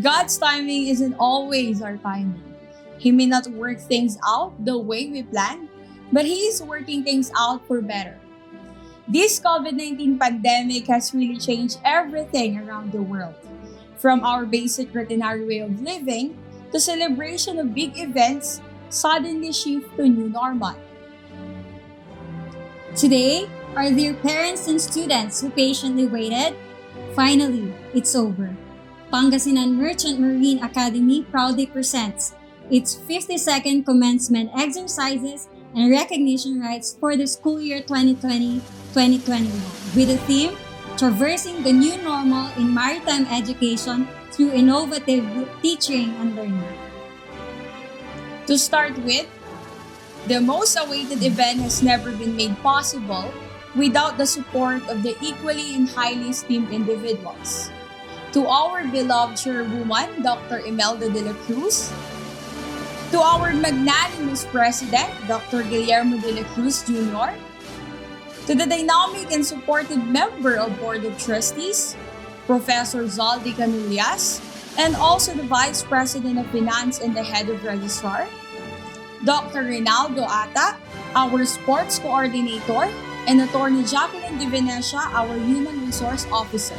God's timing isn't always our timing. He may not work things out the way we plan, but He is working things out for better. This COVID-19 pandemic has really changed everything around the world. From our basic routinary way of living to celebration of big events suddenly shift to new normal. Today, our dear parents and students who patiently waited, finally, it's over. Pangasinan Merchant Marine Academy proudly presents its 52nd commencement exercises and recognition rites for the school year 2020-2021 with the theme Traversing the New Normal in Maritime Education through Innovative Teaching and Learning. To start with, the most awaited event has never been made possible without the support of the equally and highly esteemed individuals. To our beloved chairwoman, Dr. Imelda de la Cruz, to our magnanimous president, Dr. Guillermo de la Cruz Jr., to the dynamic and supportive member of Board of Trustees, Professor Zaldi Canullas, and also the Vice President of Finance and the Head of Registrar, Dr. Rinaldo Ata, our Sports Coordinator, and Attorney Jacqueline De Venecia, our Human Resource Officer.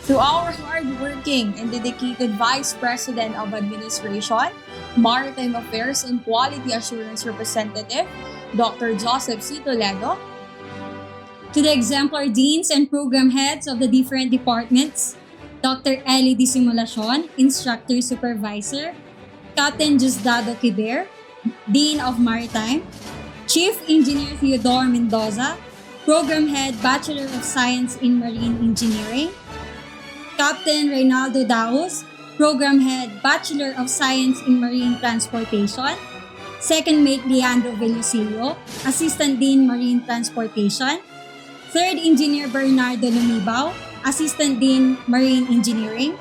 To our hardworking and dedicated Vice President of Administration, Maritime Affairs and Quality Assurance Representative, Dr. Joseph C. Toledo. To the exemplar deans and program heads of the different departments, Dr. Ellie Disimulacion, Instructor Supervisor, Captain Diosdado Kiber, Dean of Maritime, Chief Engineer Theodore Mendoza, Program Head Bachelor of Science in Marine Engineering, Captain Reynaldo Daos, Program Head Bachelor of Science in Marine Transportation, Second Mate Leandro Velosilio, Assistant Dean Marine Transportation, Third Engineer Bernardo Lumibao, Assistant Dean Marine Engineering,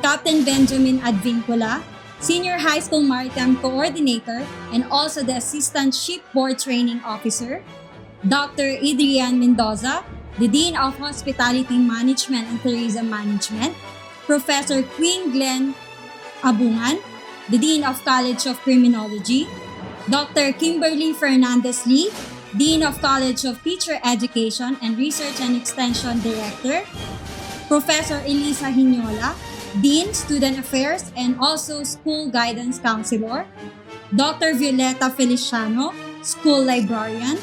Captain Benjamin Advincula, Senior High School Maritime Coordinator and also the Assistant Shipboard Training Officer, Dr. Adrian Mendoza, the Dean of Hospitality Management and Tourism Management, Professor Queen Glenn Abungan, the Dean of College of Criminology, Dr. Kimberly Fernandez Lee, Dean of College of Teacher Education and Research and Extension Director, Professor Elisa Hinola, Dean, Student Affairs, and also School Guidance Counselor, Dr. Violeta Feliciano, School Librarian,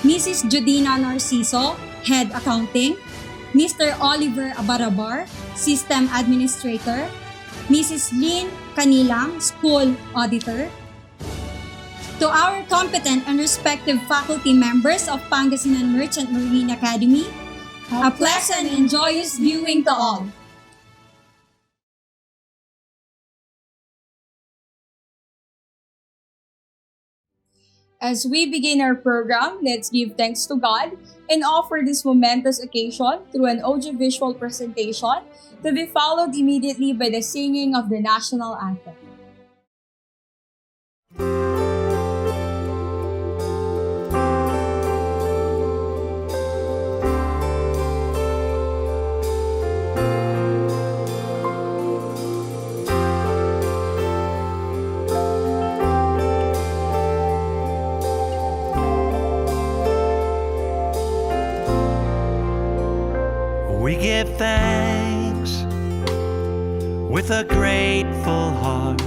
Mrs. Judina Narciso, Head Accounting, Mr. Oliver Abarabar, System Administrator, Mrs. Lynn Canilang, School Auditor. To our competent and respective faculty members of Pangasinan Merchant Marine Academy, a pleasant and joyous viewing to all. As we begin our program, let's give thanks to God and offer this momentous occasion through an audiovisual presentation to be followed immediately by the singing of the national anthem. We give thanks with a grateful heart.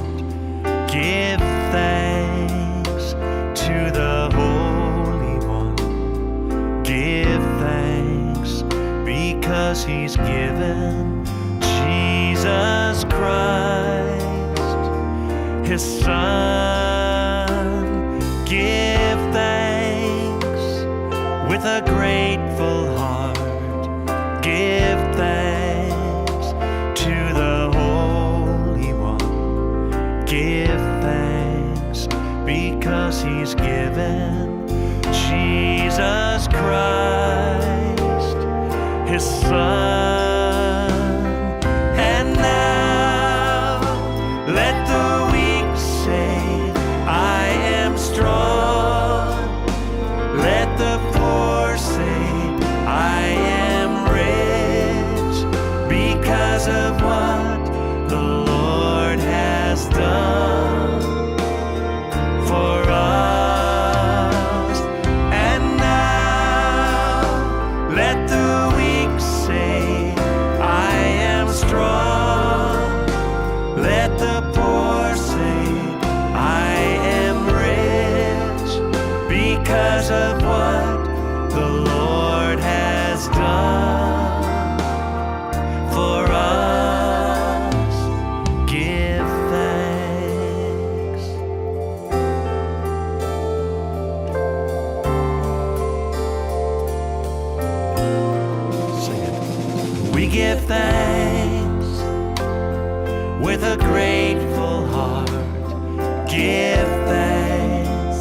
Give thanks to the Holy One. Give thanks because He's given Jesus Christ, His Son. Give thanks with a grateful heart. Give thanks to the Holy One. Give thanks because He's given Jesus Christ, His Son. And now let the weak say, I am strong. give thanks with a grateful heart. Give thanks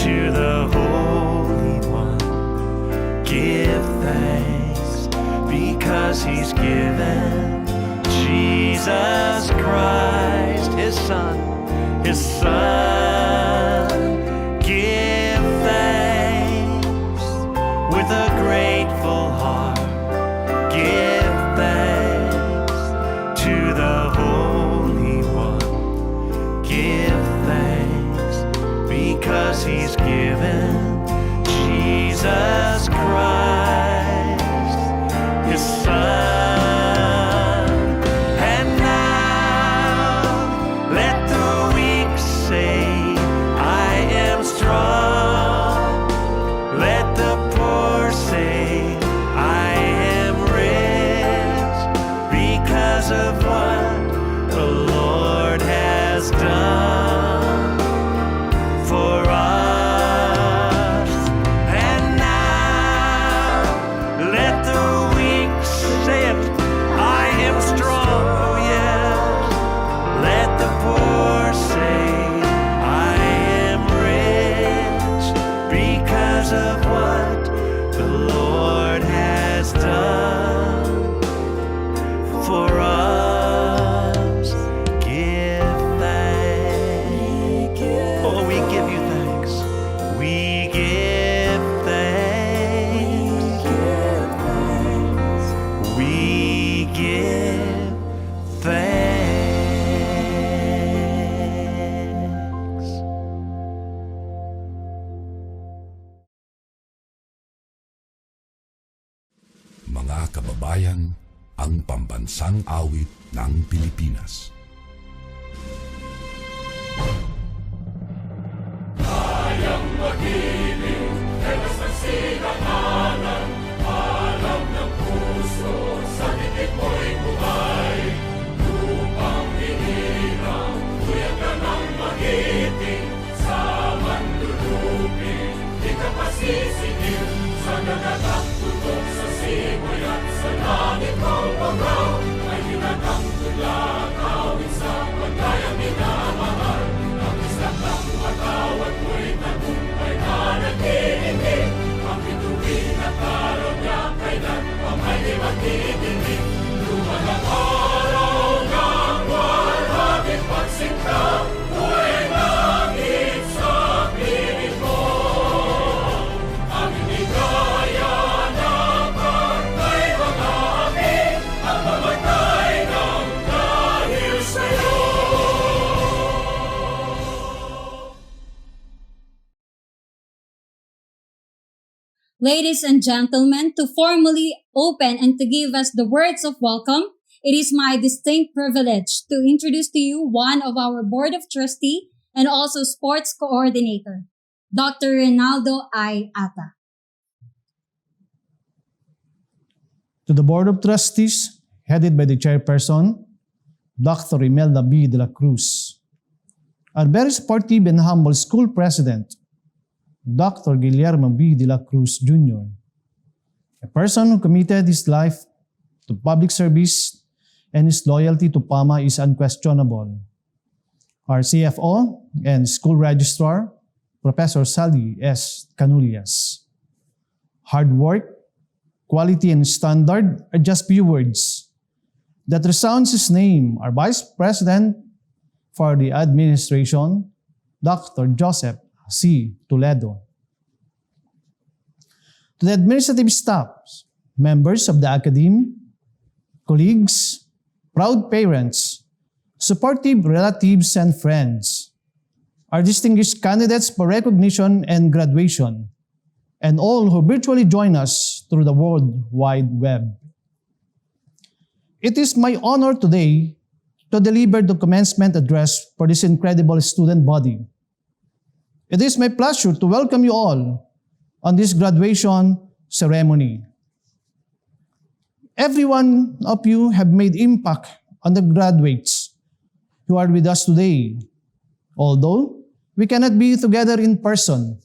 to the Holy One. Give thanks because He's given Jesus Christ, His Son, His Son. Give thanks with a grateful heart. Give thanks to the Holy One. Give thanks because He's given Jesus Christ, His Son. And now let the weak say, I am strong. Let the poor say, I am rich because of what the Lord has done for us. And now let the weak say it, I am strong, oh yes. Let the poor say, I am rich because of what the Lord has done for us. Give thanks. Oh, we give you thanks. We give thanks. We give thanks. Mga kababayan, ang pambansang awit ng Pilipinas. Ladies and gentlemen, to formally open and to give us the words of welcome, it is my distinct privilege to introduce to you one of our Board of Trustee and also Sports Coordinator, Dr. Ronaldo I. Ata. To the Board of Trustees, headed by the Chairperson, Dr. Imelda B. de la Cruz. Our very supportive and humble School President, Dr. Guillermo B. de la Cruz Jr., a person who committed his life to public service and his loyalty to PAMA is unquestionable. Our CFO and School Registrar, Professor Sally S. Canullas. Hard work, quality, and standard are just few words that resounds his name. Our Vice President for the Administration, Dr. Joseph C. Toledo. To the administrative staffs, members of the Academy, colleagues, proud parents, supportive relatives and friends, our distinguished candidates for recognition and graduation, and all who virtually join us through the World Wide Web. It is my honor today to deliver the commencement address for this incredible student body. It is my pleasure to welcome you all on this graduation ceremony. Every one of you have made impact on the graduates who are with us today. Although we cannot be together in person,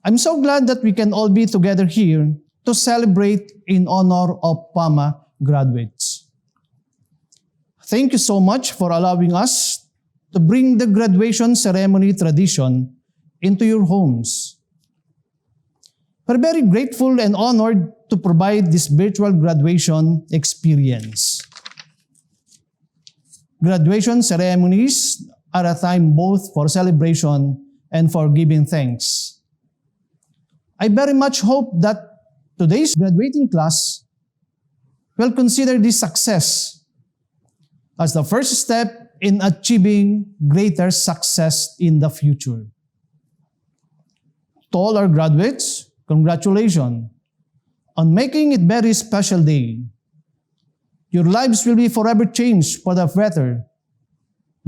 I'm so glad that we can all be together here to celebrate in honor of PAMA graduates. Thank you so much for allowing us to bring the graduation ceremony tradition into your homes. We're very grateful and honored to provide this virtual graduation experience. Graduation ceremonies are a time both for celebration and for giving thanks. I very much hope that today's graduating class will consider this success as the first step in achieving greater success in the future. To all our graduates, congratulations on making it a very special day. Your lives will be forever changed for the better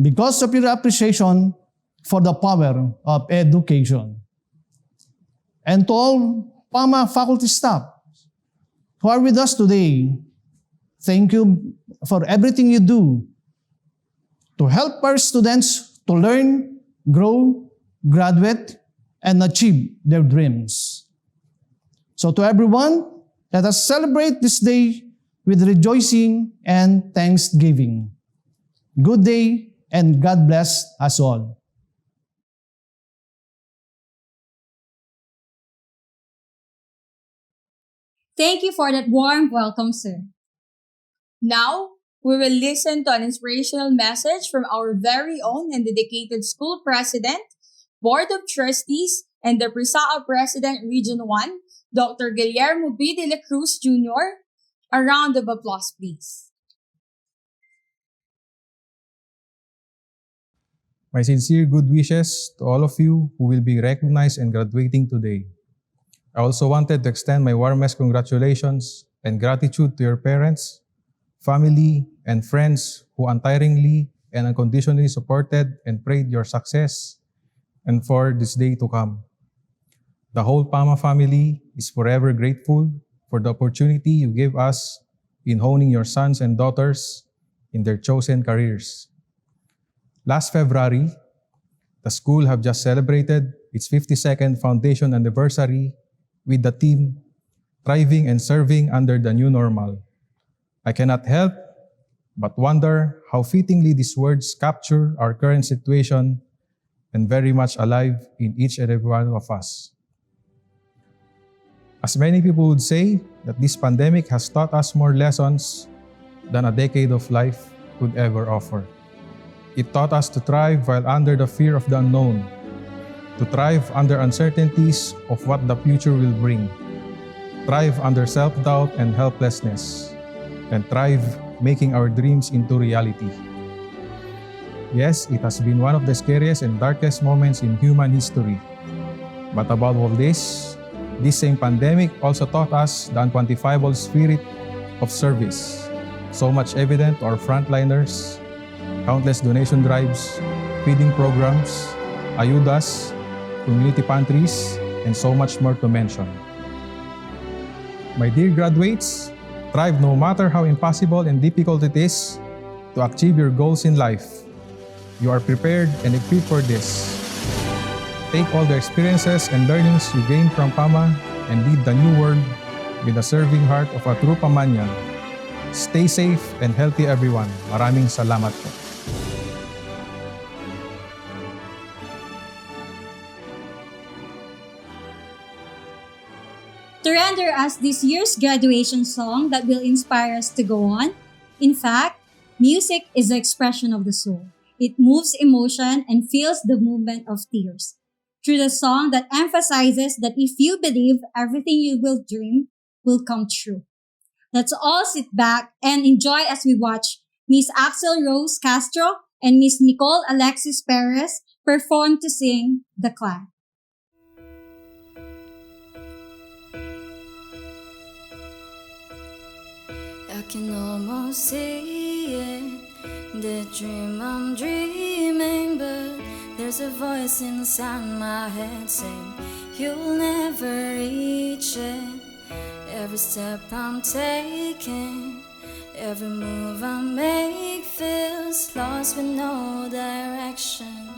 because of your appreciation for the power of education. And to all PAMA faculty staff who are with us today, thank you for everything you do to help our students to learn, grow, graduate, and achieve their dreams. So to everyone, let us celebrate this day with rejoicing and thanksgiving. Good day and God bless us all. Thank you for that warm welcome, sir. Now, we will listen to an inspirational message from our very own and dedicated school president, Board of Trustees, and the PRISAA President Region 1, Dr. Guillermo B. de la Cruz Jr. A round of applause, please. My sincere good wishes to all of you who will be recognized and graduating today. I also wanted to extend my warmest congratulations and gratitude to your parents, family, and friends who untiringly and unconditionally supported and prayed your success and for this day to come. The whole PAMA family is forever grateful for the opportunity you gave us in honing your sons and daughters in their chosen careers. Last February, the school have just celebrated its 52nd foundation anniversary with the theme, Thriving and Serving Under the New Normal. I cannot help but wonder how fittingly these words capture our current situation and very much alive in each and every one of us. As many people would say that this pandemic has taught us more lessons than a decade of life could ever offer. It taught us to thrive while under the fear of the unknown, to thrive under uncertainties of what the future will bring, thrive under self-doubt and helplessness, and thrive making our dreams into reality. Yes, it has been one of the scariest and darkest moments in human history. But above all this same pandemic also taught us the unquantifiable spirit of service, so much evident to our frontliners, countless donation drives, feeding programs, ayudas, community pantries, and so much more to mention. My dear graduates, thrive no matter how impossible and difficult it is to achieve your goals in life. You are prepared and equipped for this. Take all the experiences and learnings you gained from PAMA and lead the new world with the serving heart of a true Pamanyan. Stay safe and healthy everyone. Maraming salamat po. To render us this year's graduation song that will inspire us to go on. In fact, music is the expression of the soul. It moves emotion and feels the movement of tears. Through the song that emphasizes that if you believe, everything you will dream will come true. Let's all sit back and enjoy as we watch Miss Axel Rose Castro and Miss Nicole Alexis Perez perform to sing The Clan. I can almost see it, the dream I'm dreaming, but there's a voice inside my head saying you'll never reach it. Every step I'm taking, every move I make feels lost with no direction.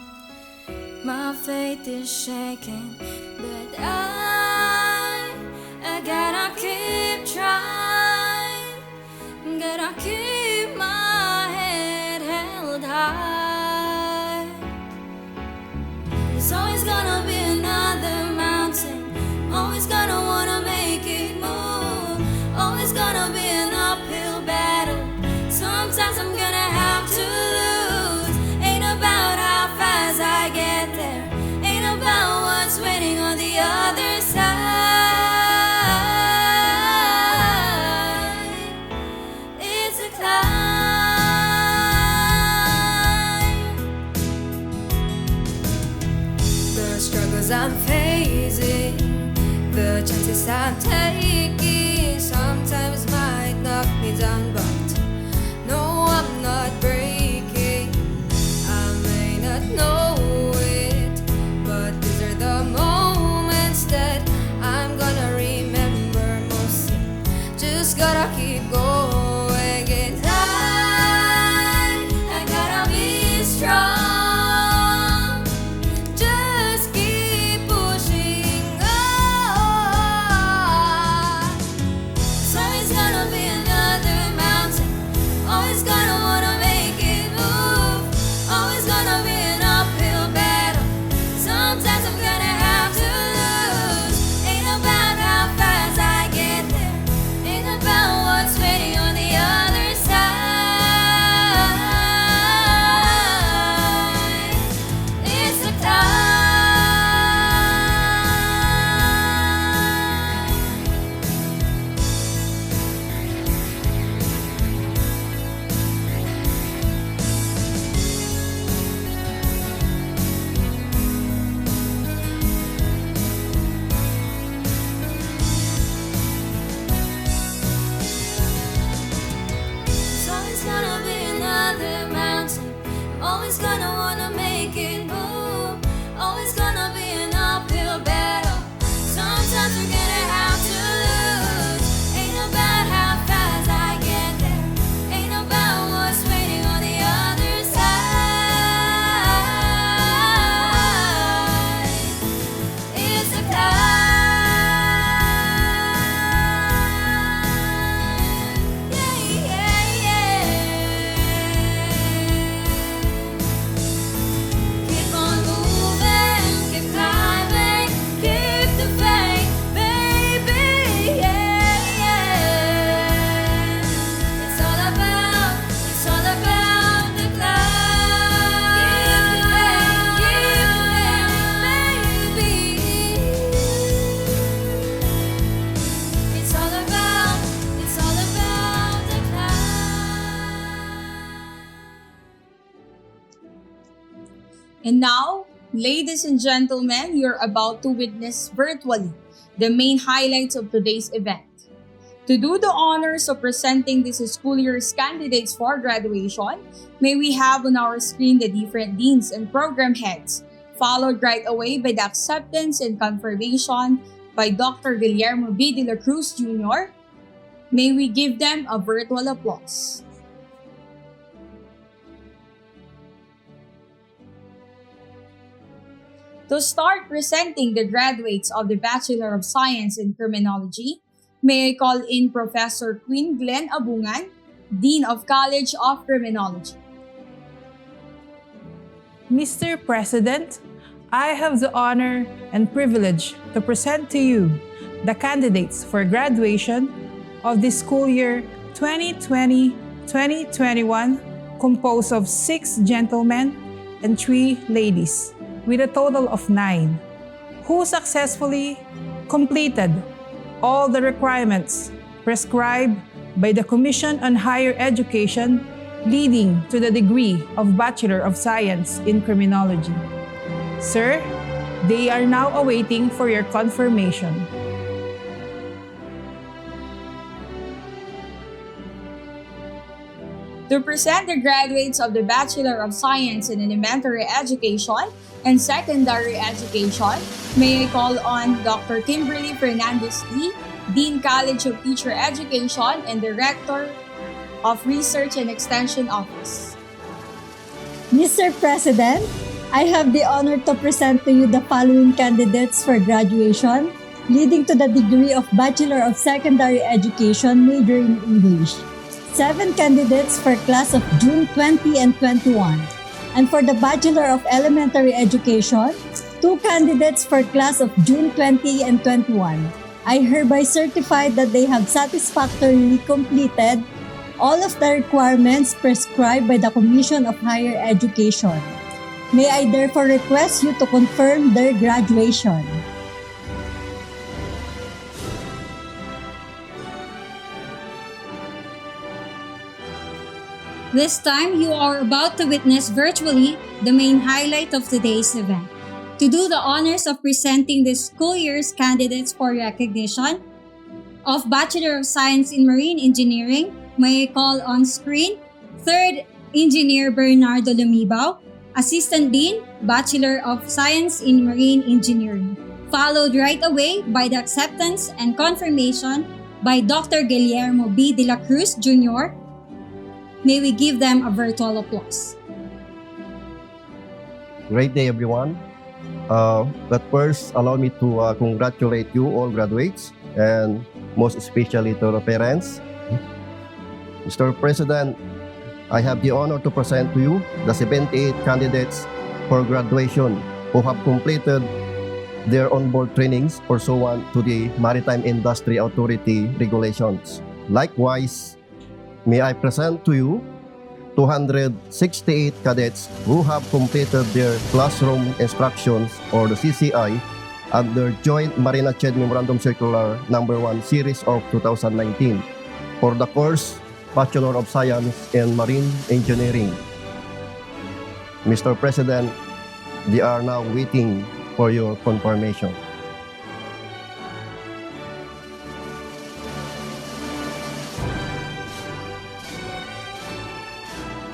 My faith is shaking, but I gotta keep trying. Gotta keep my head held high. There's always gonna be another mountain. Always gonna wanna make it move. Always gonna be an uphill battle. Sometimes I'm gonna have to lose. Ain't about how fast I get there. Ain't about what's waiting on the other side. It's a climb. The struggles I'm facing, the chances I'm taking, sometimes might knock me down, but no, I'm not breaking. I may not know it, but these are the moments that I'm gonna remember most. Just gotta keep going, and I gotta be strong. Just keep pushing on. There's always gonna be another mountain. Always gonna wanna make it move. Always gonna be an uphill battle. Sometimes I'm gonna have to lose. Ain't about how fast I get there. Ain't about what's waiting on the other side. It's a climb. There's always gonna be another mountain. Always gonna wanna make it move. Always gonna be an uphill battle. Sometimes we're gonna have to lose. Ain't about how fast I get there. Ain't about what's waiting on the other side. It's a climb. Yeah, yeah, yeah. Keep on moving, keep climbing, keep the faith, baby. Yeah, yeah. It's all about the climb. Keep the faith, baby. It's all about the climb. And now, ladies and gentlemen, you're about to witness virtually the main highlights of today's event. To do the honors of presenting this school year's candidates for graduation, may we have on our screen the different deans and program heads, followed right away by the acceptance and confirmation by Dr. Guillermo B. de la Cruz Jr. May we give them a virtual applause. To start presenting the graduates of the Bachelor of Science in Criminology, may I call in Professor Queen Glenn Abungan, Dean of College of Criminology. Mr. President, I have the honor and privilege to present to you the candidates for graduation of the school year 2020-2021, composed of 6 gentlemen and 3 ladies, with a total of 9, who successfully completed all the requirements prescribed by the Commission on Higher Education, leading to the degree of Bachelor of Science in Criminology. Sir, they are now awaiting for your confirmation. To present the graduates of the Bachelor of Science in Elementary Education and Secondary Education, may I call on Dr. Kimberly Fernandez Lee, Dean College of Teacher Education and Director of Research and Extension Office. Mr. President, I have the honor to present to you the following candidates for graduation, leading to the degree of Bachelor of Secondary Education, major in English. 7 candidates for class of June 20 and 21. And for the Bachelor of Elementary Education, 2 candidates for class of June 20 and 21. I hereby certify that they have satisfactorily completed all of the requirements prescribed by the Commission of Higher Education. May I therefore request you to confirm their graduation. This time, you are about to witness virtually the main highlight of today's event. To do the honors of presenting this school year's candidates for recognition of Bachelor of Science in Marine Engineering, may I call on screen 3rd Engineer Bernardo Lumibao, Assistant Dean, Bachelor of Science in Marine Engineering, followed right away by the acceptance and confirmation by Dr. Guillermo B. de la Cruz, Jr. May we give them a virtual applause. Great day, everyone. But first, allow me to congratulate you all graduates and most especially to the parents. Mr. President, I have the honor to present to you the 78 candidates for graduation who have completed their on-board trainings pursuant to the Maritime Industry Authority regulations. Likewise, may I present to you 268 cadets who have completed their classroom instructions or the CCI under Joint Marina Ched Memorandum Circular number 1 series of 2019 for the course Bachelor of Science in Marine Engineering. Mr. President, they are now waiting for your confirmation.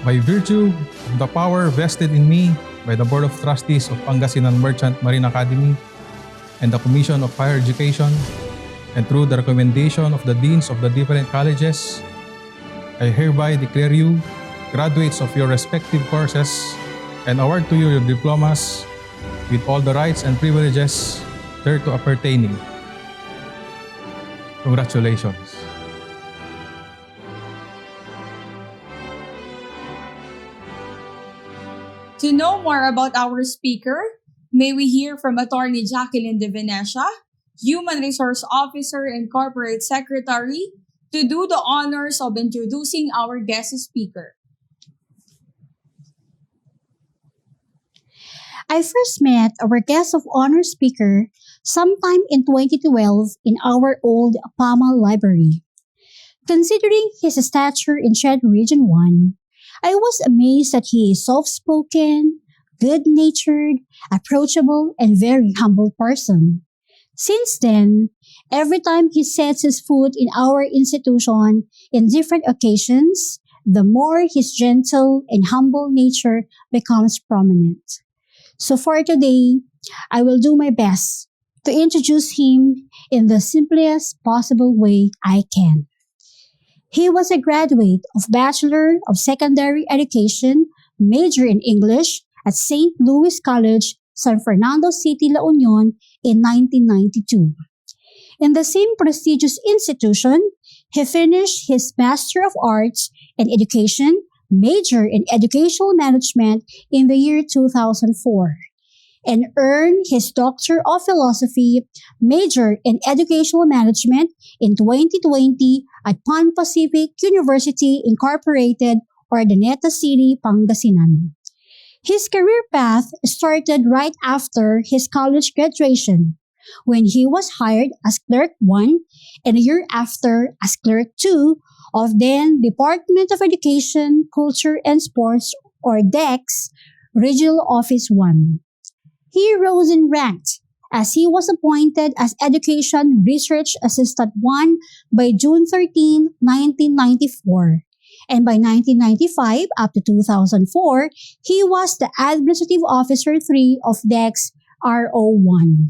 By virtue of the power vested in me by the Board of Trustees of Pangasinan Merchant Marine Academy and the Commission of Higher Education, and through the recommendation of the deans of the different colleges, I hereby declare you graduates of your respective courses and award to you your diplomas with all the rights and privileges thereto appertaining. Congratulations. To know more about our speaker, may we hear from Attorney Jacqueline De Venecia, Human Resource Officer and Corporate Secretary, to do the honors of introducing our guest speaker. I first met our guest of honor speaker sometime in 2012 in our old PAMA library. Considering his stature in Shed Region 1, I was amazed that he is soft-spoken, good-natured, approachable, and very humble person. Since then, every time he sets his foot in our institution in different occasions, the more his gentle and humble nature becomes prominent. So for today, I will do my best to introduce him in the simplest possible way I can. He was a graduate of Bachelor of Secondary Education, major in English at St. Louis College, San Fernando City, La Union in 1992. In the same prestigious institution, he finished his Master of Arts in Education, major in Educational Management in the year 2004, and earned his Doctor of Philosophy, major in Educational Management in 2020 at Pan Pacific University Incorporated, Urdaneta City, Pangasinan. His career path started right after his college graduation, when he was hired as Clerk 1 and a year after as Clerk 2 of then Department of Education, Culture and Sports, or DEX, Regional Office 1. He rose in rank as he was appointed as Education Research Assistant 1 by June 13, 1994. And by 1995 up to 2004, he was the Administrative Officer 3 of DEX RO1.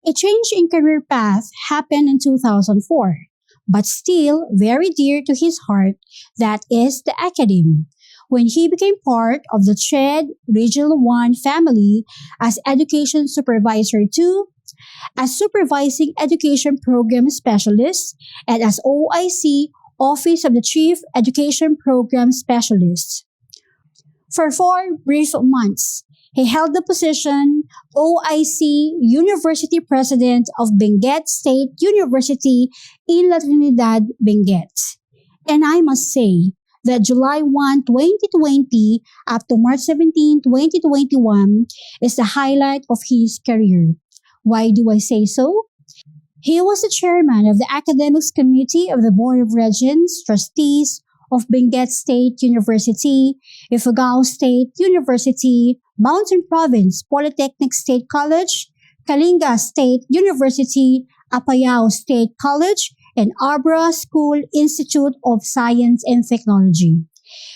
A change in career path happened in 2004, but still very dear to his heart, that is the academe, when he became part of the CHED Regional 1 family as Education Supervisor 2, as Supervising Education Program Specialist, and as OIC Office of the Chief Education Program Specialist. For 4 brief months, he held the position OIC University President of Benguet State University in La Trinidad, Benguet. And I must say that July 1, 2020 up to March 17, 2021 is the highlight of his career. Why do I say so? He was the chairman of the Academics Committee of the Board of Regents, Trustees of Benguet State University, Ifugao State University, Mountain Province Polytechnic State College, Kalinga State University, Apayao State College, and Abra School Institute of Science and Technology.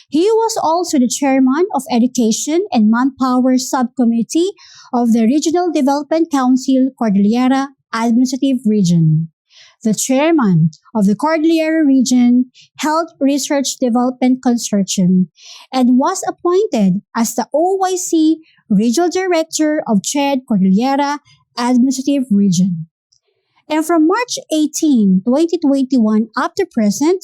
He was also the chairman of Education and Manpower Subcommittee of the Regional Development Council Cordillera Administrative Region, the chairman of the Cordillera Region Health Research Development Consortium, and was appointed as the OYC Regional Director of CHED Cordillera Administrative Region. And from March 18, 2021 up to present,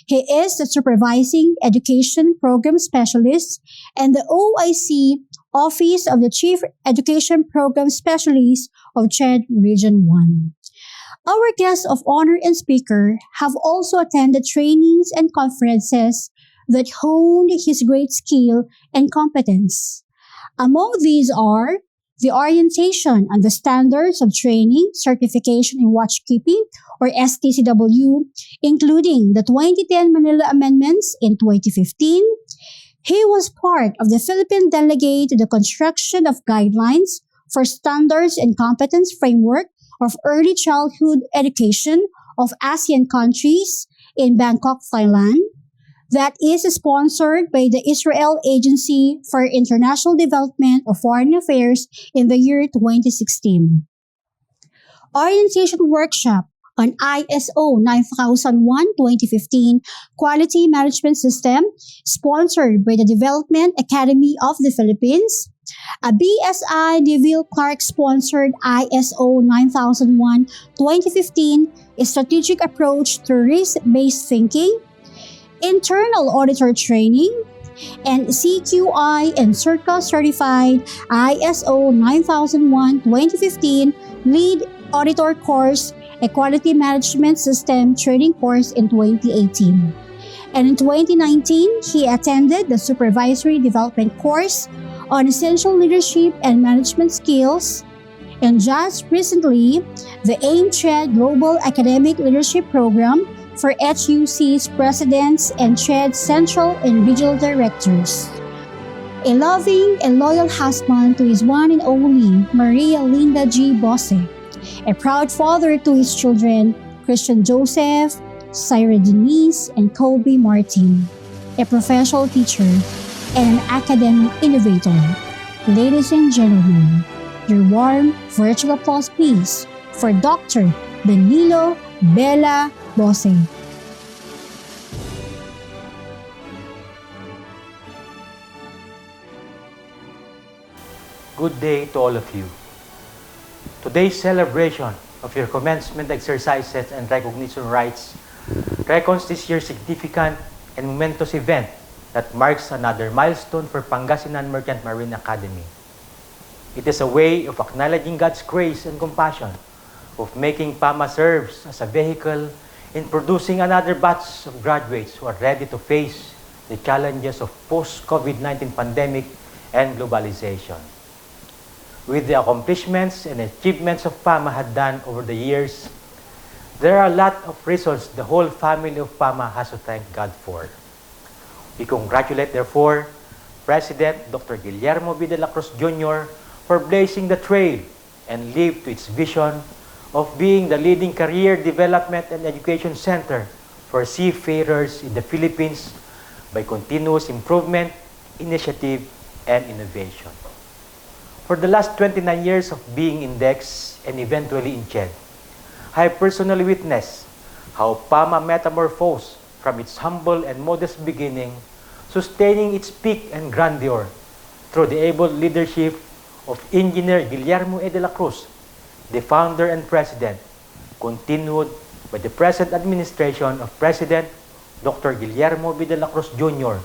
he is the Supervising Education Program Specialist and the OIC Office of the Chief Education Program Specialist of CHED Region 1. Our guests of honor and speaker have also attended trainings and conferences that honed his great skill and competence. Among these are the orientation on the standards of training, certification in watchkeeping, or STCW, including the 2010 Manila Amendments in 2015. He was part of the Philippine delegate to the construction of guidelines for standards and competence framework of early childhood education of ASEAN countries in Bangkok, Thailand, that is sponsored by the Israel Agency for International Development of Foreign Affairs in the year 2016. Orientation workshop on ISO 9001-2015 Quality Management System, sponsored by the Development Academy of the Philippines, a BSI DeVille Clark-sponsored ISO 9001-2015 Strategic Approach to Risk-Based Thinking, internal auditor training, and CQI and CERCA certified ISO 9001-2015 lead auditor course, a quality management system training course in 2018. And in 2019, he attended the supervisory development course on essential leadership and management skills. And just recently, the AIM-CHED Global Academic Leadership Program for HUC's presidents and CHED Central and Regional Directors. A loving and loyal husband to his one and only Maria Linda G. Bose. A proud father to his children, Christian Joseph, Syra Denise, and Kobe Martin. A professional teacher and an academic innovator. Ladies and gentlemen, your warm virtual applause please for Dr. Danilo Bella Bose. Good day to all of you. Today's celebration of your commencement exercises and recognition rites reckons this year's significant and momentous event that marks another milestone for Pangasinan Merchant Marine Academy. It is a way of acknowledging God's grace and compassion, of making PAMA serves as a vehicle in producing another batch of graduates who are ready to face the challenges of post-COVID-19 pandemic and globalization. With the accomplishments and achievements of PAMA had done over the years, there are a lot of reasons the whole family of PAMA has to thank God for. We congratulate, therefore, President Dr. Guillermo B. de la Cruz Jr. for blazing the trail and live to its vision of being the leading career development and education center for seafarers in the Philippines by continuous improvement, initiative, and innovation. For the last 29 years of being in DEX and eventually in CHED, I have personally witnessed how PAMA metamorphosed from its humble and modest beginning, sustaining its peak and grandeur through the able leadership of Engineer Guillermo E. de la Cruz, the founder and president, continued by the present administration of President Dr. Guillermo B. de la Cruz Jr.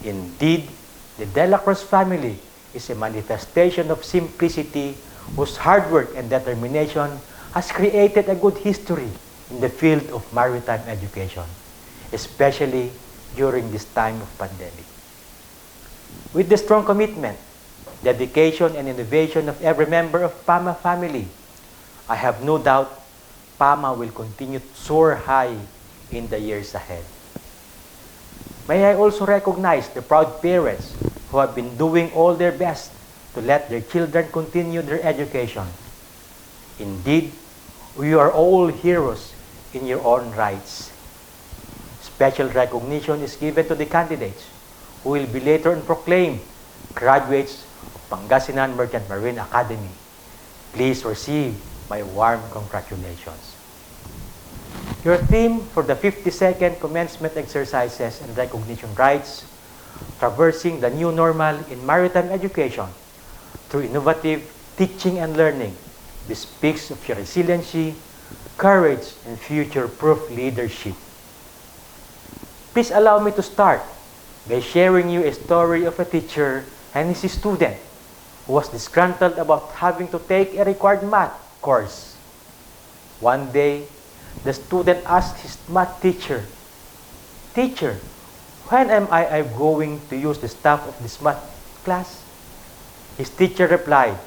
Indeed, the De La Cruz family is a manifestation of simplicity whose hard work and determination has created a good history in the field of maritime education, especially during this time of pandemic. With the strong commitment, dedication, and innovation of every member of PAMA family, I have no doubt PAMA will continue to soar high in the years ahead. May I also recognize the proud parents who have been doing all their best to let their children continue their education. Indeed, we are all heroes in your own rights. Special recognition is given to the candidates who will be later on proclaimed graduates of Pangasinan Merchant Marine Academy. Please receive my warm congratulations. Your theme for the 52nd commencement exercises and recognition rites, traversing the new normal in maritime education through innovative teaching and learning, bespeaks of your resiliency, courage, and future-proof leadership. Please allow me to start by sharing you a story of a teacher and his student who was disgruntled about having to take a required math course. One day, the student asked his math teacher, "Teacher, when am I going to use the stuff of this math class?" His teacher replied,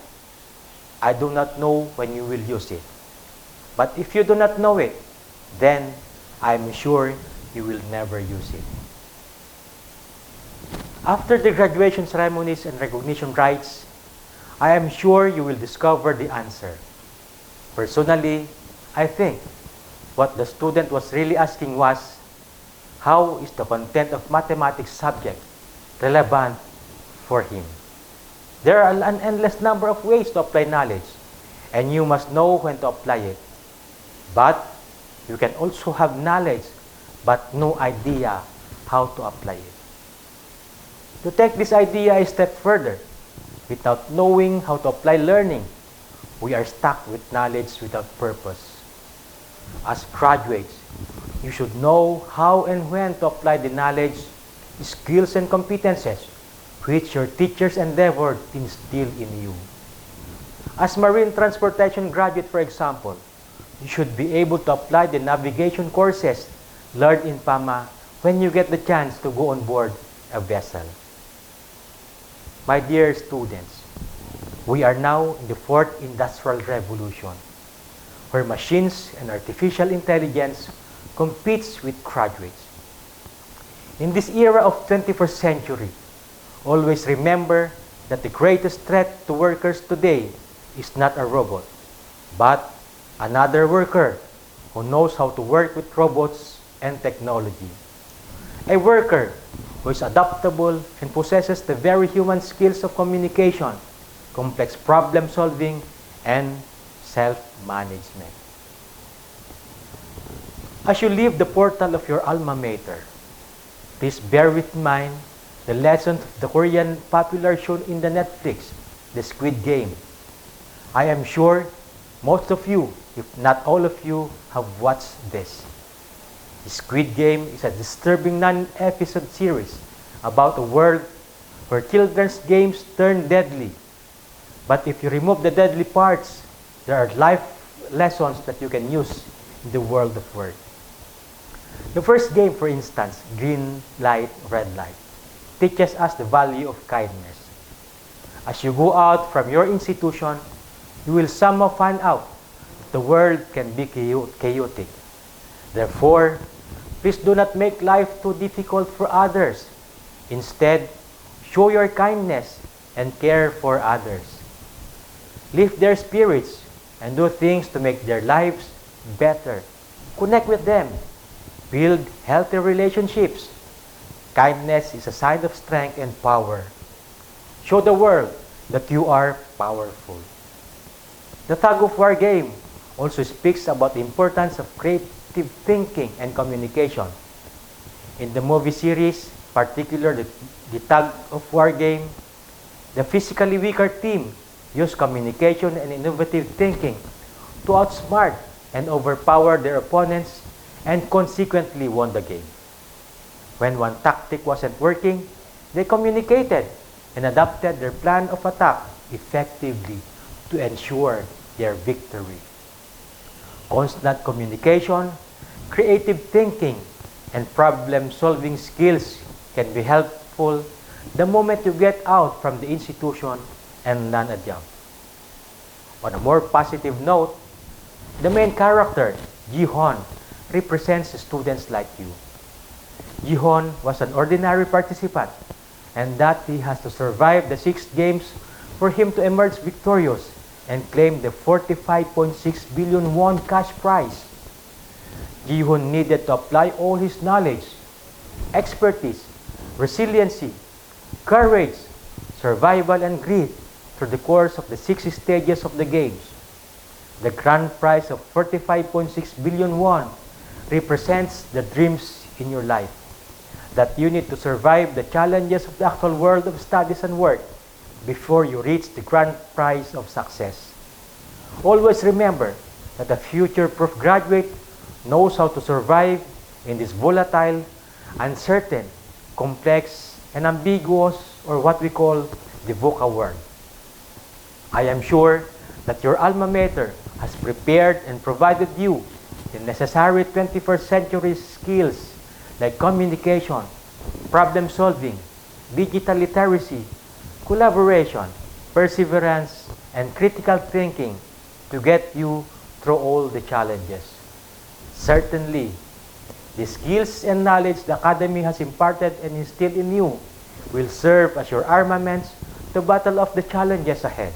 "I do not know when you will use it. But if you do not know it, then I am sure you will never use it." After the graduation ceremonies and recognition rites, I am sure you will discover the answer. Personally, I think what the student was really asking was, how is the content of mathematics subject relevant for him? There are an endless number of ways to apply knowledge, and you must know when to apply it. But you can also have knowledge, but no idea how to apply it. To take this idea a step further, without knowing how to apply learning, we are stuck with knowledge without purpose. As graduates, you should know how and when to apply the knowledge, skills, and competences which your teachers endeavored to instill in you. As marine transportation graduate, for example, you should be able to apply the navigation courses learned in PAMA when you get the chance to go on board a vessel. My dear students, we are now in the fourth industrial revolution, where machines and artificial intelligence competes with graduates. In this era of 21st century, always remember that the greatest threat to workers today is not a robot, but another worker who knows how to work with robots and technology. A worker who is adaptable and possesses the very human skills of communication, complex problem solving, and self-management. As you leave the portal of your alma mater, please bear with mind the lessons of the Korean popular show in the Netflix, The Squid Game. I am sure most of you, if not all of you, have watched this. The Squid Game is a disturbing 9-episode series about a world where children's games turn deadly. But if you remove the deadly parts, there are life lessons that you can use in the world of work. The first game, for instance, Green Light, Red Light, teaches us the value of kindness. As you go out from your institution, you will somehow find out that the world can be chaotic. Therefore, please do not make life too difficult for others. Instead, show your kindness and care for others. Lift their spirits and do things to make their lives better. Connect with them. Build healthy relationships. Kindness is a sign of strength and power. Show the world that you are powerful. The tug of war game also speaks about the importance of creative thinking and communication. In the movie series, particularly the tug of war game, the physically weaker team used communication and innovative thinking to outsmart and overpower their opponents and consequently won the game. When one tactic wasn't working, they communicated and adapted their plan of attack effectively to ensure their victory. Constant communication, creative thinking, and problem-solving skills can be helpful the moment you get out from the institution and land a job. On a more positive note, the main character, Jihon, represents students like you. Jihon was an ordinary participant, and that he has to survive the 6 games for him to emerge victorious and claim the 45.6 billion won cash prize. Jihon needed to apply all his knowledge, expertise, resiliency, courage, survival, and grit through the course of the 6 stages of the games. The grand prize of 45.6 billion won represents the dreams in your life, that you need to survive the challenges of the actual world of studies and work before you reach the grand prize of success. Always remember that a future-proof graduate knows how to survive in this volatile, uncertain, complex, and ambiguous, or what we call the VUCA world. I am sure that your alma mater has prepared and provided you the necessary 21st century skills like communication, problem solving, digital literacy, collaboration, perseverance, and critical thinking to get you through all the challenges. Certainly, the skills and knowledge the Academy has imparted and instilled in you will serve as your armaments to battle off the challenges ahead.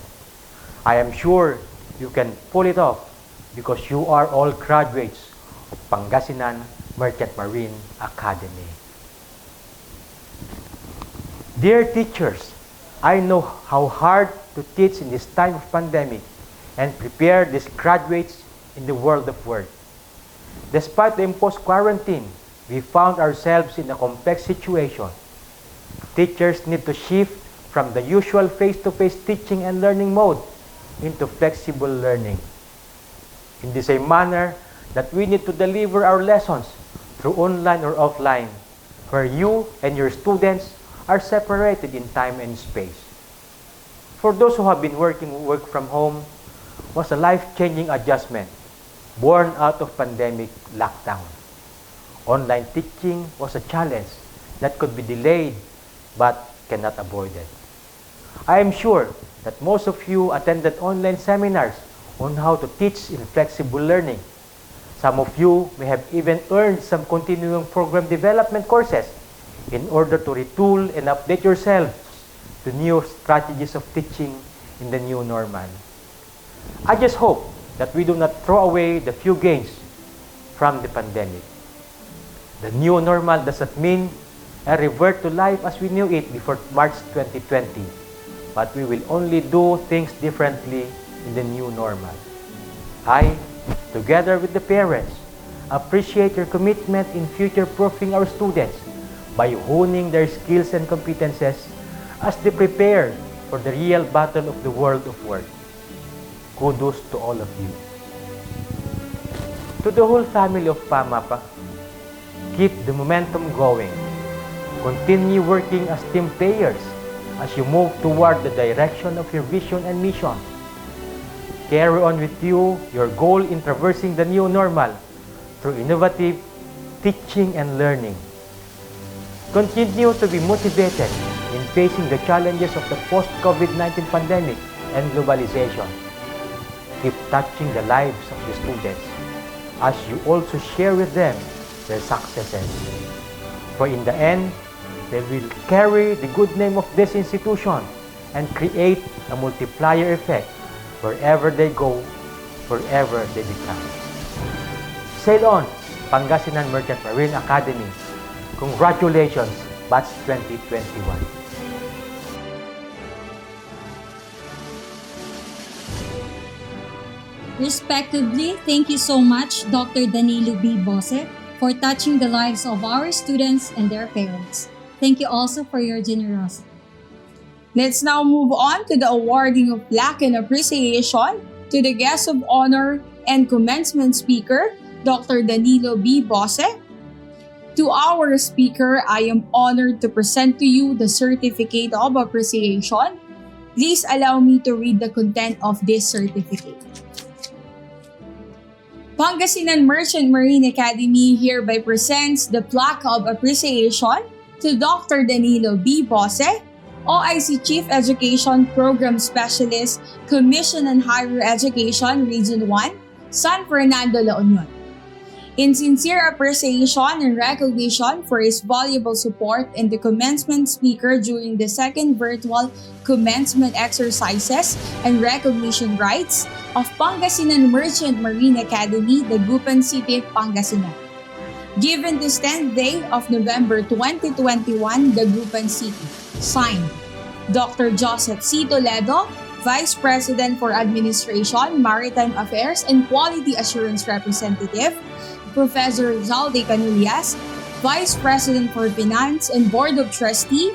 I am sure you can pull it off because you are all graduates of Pangasinan Merchant Marine Academy. Dear teachers, I know how hard to teach in this time of pandemic and prepare these graduates in the world of work. Despite the imposed quarantine, we found ourselves in a complex situation. Teachers need to shift from the usual face-to-face teaching and learning mode into flexible learning. In the same manner that we need to deliver our lessons through online or offline, where you and your students are separated in time and space. For those who have been work from home, was a life-changing adjustment born out of pandemic lockdown. Online teaching was a challenge that could be delayed but cannot avoided. I am sure that most of you attended online seminars on how to teach in flexible learning. Some of you may have even earned some continuing program development courses in order to retool and update yourselves to new strategies of teaching in the new normal. I just hope that we do not throw away the few gains from the pandemic. The new normal doesn't mean a revert to life as we knew it before March 2020, but we will only do things differently in the new normal. I, together with the parents, appreciate your commitment in future-proofing our students by honing their skills and competences as they prepare for the real battle of the world of work. Kudos to all of you. To the whole family of PAMAPA, keep the momentum going. Continue working as team players as you move toward the direction of your vision and mission. Carry on with you your goal in traversing the new normal through innovative teaching and learning. Continue to be motivated in facing the challenges of the post-COVID-19 pandemic and globalization. Keep touching the lives of the students as you also share with them their successes. For in the end, they will carry the good name of this institution and create a multiplier effect wherever they go, wherever they become. Sail on, Pangasinan Merchant Marine Academy. Congratulations, Batch 2021. Respectively, thank you so much, Dr. Danilo B. Bose, for touching the lives of our students and their parents. Thank you also for your generosity. Let's now move on to the awarding of plaque and appreciation to the guest of honor and commencement speaker, Dr. Danilo B. Bose. To our speaker, I am honored to present to you the Certificate of Appreciation. Please allow me to read the content of this certificate. Pangasinan Merchant Marine Academy hereby presents the Plaque of Appreciation to Dr. Danilo B. Bose, OIC Chief Education Program Specialist, Commission on Higher Education, Region 1, San Fernando, La Union. In sincere appreciation and recognition for his valuable support and the commencement speaker during the second virtual commencement exercises and recognition rites of Pangasinan Merchant Marine Academy, Dagupan City, Pangasinan. Given this 10th day of November 2021, Dagupan City. Signed, Dr. Joseph C. Toledo, Vice President for Administration, Maritime Affairs, and Quality Assurance Representative, Professor Zalde Canullias, Vice President for Finance and Board of Trustee,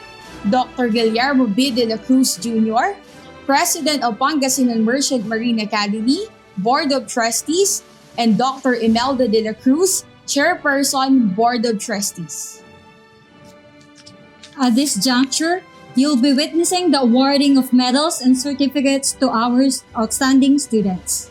Dr. Guillermo B. de la Cruz Jr., President of Pangasinan Merchant Marine Academy, Board of Trustees, and Dr. Imelda de la Cruz, Chairperson, Board of Trustees. At this juncture, you'll be witnessing the awarding of medals and certificates to our outstanding students.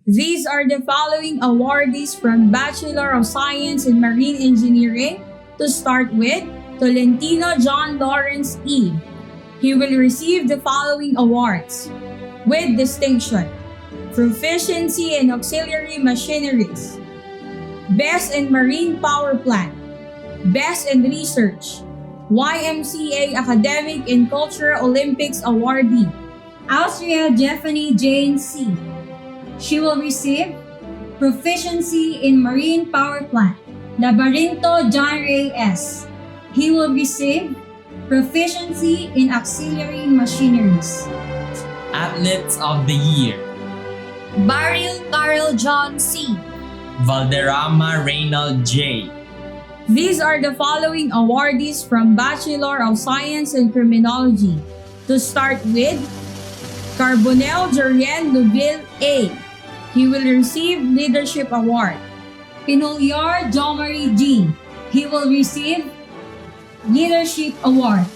These are the following awardees from Bachelor of Science in Marine Engineering. To start with, Tolentino John Lawrence E. He will receive the following awards with distinction: Proficiency in Auxiliary Machineries, Best in Marine Power Plant, Best in Research, YMCA Academic and Cultural Olympics awardee, Austria Jeffany Jane C. She will receive Proficiency in Marine Power Plant. Labarinto John Ray S. He will receive Proficiency in Auxiliary Machineries. Athletes of the Year: Barril Carl John C. Valderrama Reynald J. These are the following awardees from Bachelor of Science in Criminology. To start with, Carbonell Jorien Lubille A. He will receive Leadership Award. Pinolyar Jomari G. He will receive Leadership Award.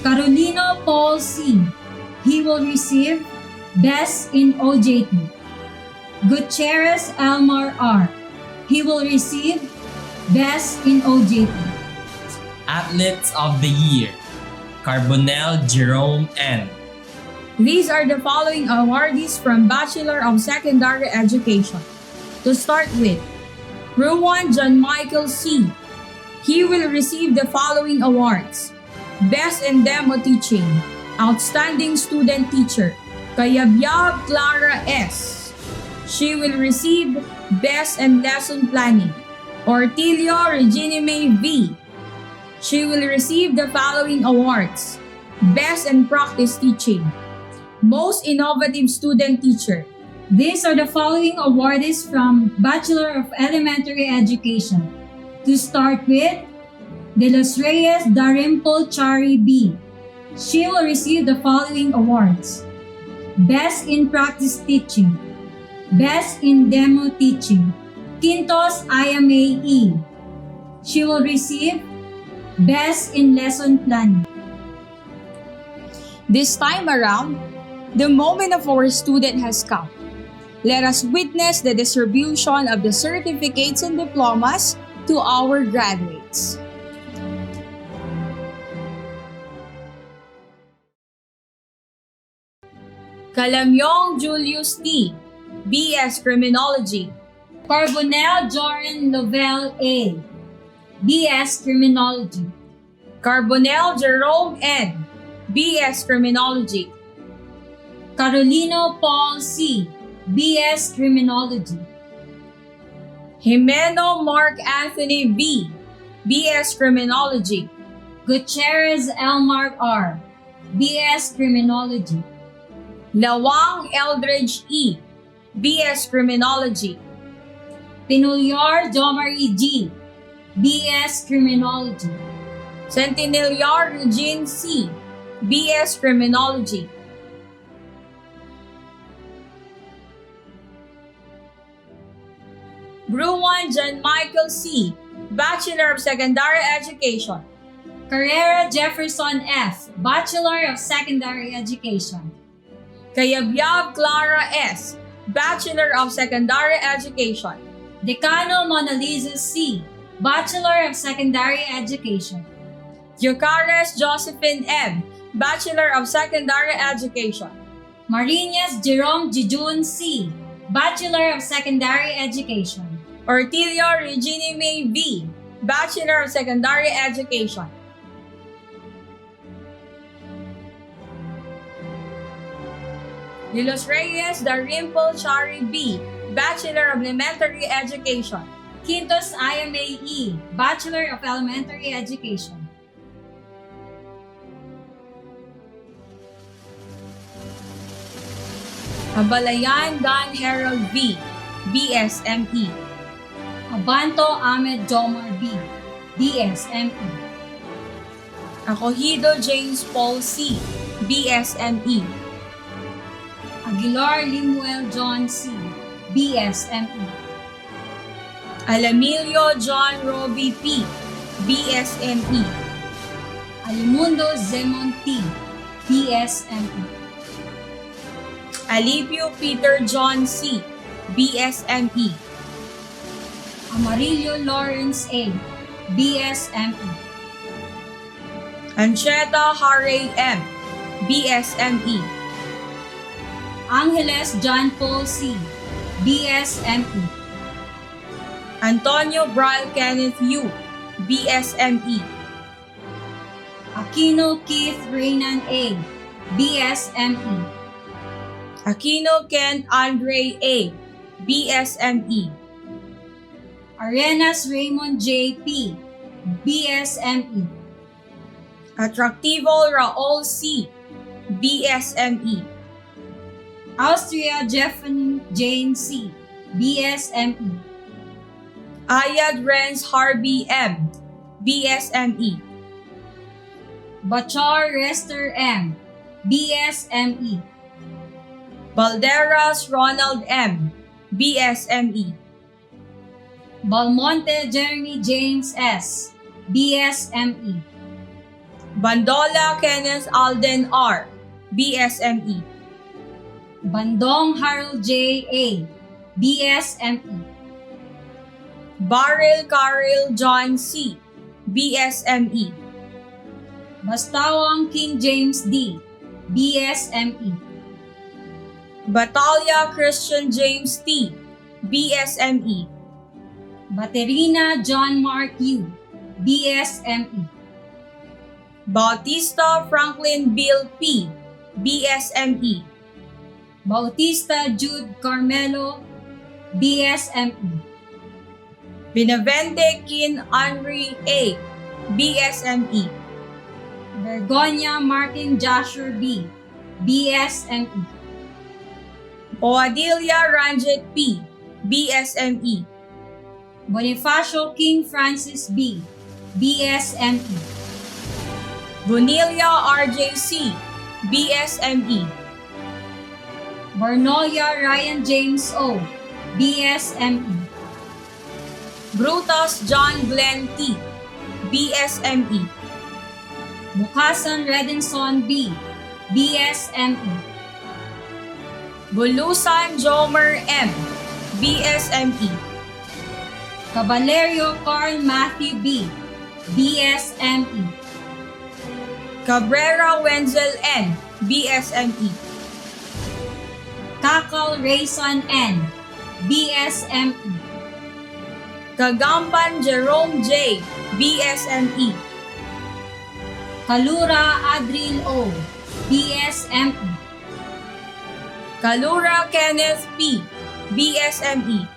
Carolino Paul C. He will receive Best in OJT. Gutierrez Elmar R. He will receive Best in OJT. Athletes of the Year: Carbonell Jerome N. These are the following awardees from Bachelor of Secondary Education. To start with, Ruan John Michael C. He will receive the following awards: Best in Demo Teaching, Outstanding Student Teacher, Kayabyab Clara S. She will receive Best in Lesson Planning, Ortilio Regina May V. She will receive the following awards: Best in Practice Teaching, Most Innovative Student Teacher. These are the following awardees from Bachelor of Elementary Education. To start with, De Los Reyes Darimple Chari B. She will receive the following awards: Best in Practice Teaching, Best in Demo Teaching, Quintos IMA E. She will receive Best in Lesson Planning. This time around, the moment of our student has come. Let us witness the distribution of the certificates and diplomas to our graduates. Calamyong Julius T. BS Criminology. Carbonell Joran Lovell A. BS Criminology. Carbonell Jerome N. BS Criminology. Carolino Paul C. BS Criminology. Jimeno Mark Anthony V. BS Criminology. Gutierrez Elmar R. BS Criminology. Lawang Eldridge E. BS Criminology. Pinolyar Jomari G. BS Criminology. Centineliar Eugene C. BS Criminology. Bruwan John Michael C., Bachelor of Secondary Education. Carrera Jefferson F., Bachelor of Secondary Education. Cayabyab Clara S., Bachelor of Secondary Education. Decano Mona Lisa C., Bachelor of Secondary Education. Eucharis Josephine M., Bachelor of Secondary Education. Marinas Jerome Jijun C., Bachelor of Secondary Education. Ortilio Regina May V., Bachelor of Secondary Education. De Los Reyes Darimple Chari B., Bachelor of Elementary Education. Quintos IMAE, Bachelor of Elementary Education. Abalayan Don Harold V., BSME. Abanto Ahmed Jomar B., BSME. Acogido James Paul C., BSME. Aguilar Limuel John C., BSME. Alamilio John Roby P., BSME. Alimundo Zemon T., BSME. Alipio Peter John C., BSME. Amarillo Lawrence A., BSME. Ancheta Harry M., BSME. Angeles John Paul C., BSME. Antonio Bral Kenneth U., BSME. Aquino Keith Reynan A., BSME. Aquino Ken Andre A., BSME. Arenas Raymond J. P., BSME. Atractivo Raul C., BSME. Austria Jeffan Jane C., BSME. Ayad Renz Harvey M., BSME. Bachar Rester M., BSME. Balderas Ronald M., BSME. Balmonte Jeremy James S., BSME. Bandola Kenneth Alden R., BSME. Bandong Harold J. A., BSME. Barrel Caril John C., BSME. Bastawang King James D., BSME. Batalia Christian James T., BSME. Baterina John Mark U., BSME. Bautista Franklin Bill P., BSME. Bautista Jude Carmelo, BSME. Benavente Kin Henry A., BSME. Bergonia Martin Joshua B., BSME. Oadilia Ranjit P., BSME. Bonifacio King Francis B., BSME. Bunilia RJC, BSME. Barnolia Ryan James O., BSME. Brutus John Glenn T., BSME. Bukasan Redinson B., BSME. Bulusan Jomer M., BSME. Cabalerio Carl Matthew B., BSME. Cabrera Wenzel N., BSME. Kakal Rayson N., BSME. Kagamban Jerome J., BSME. Kalura Adril O., BSME. Kalura Kenneth P., BSME.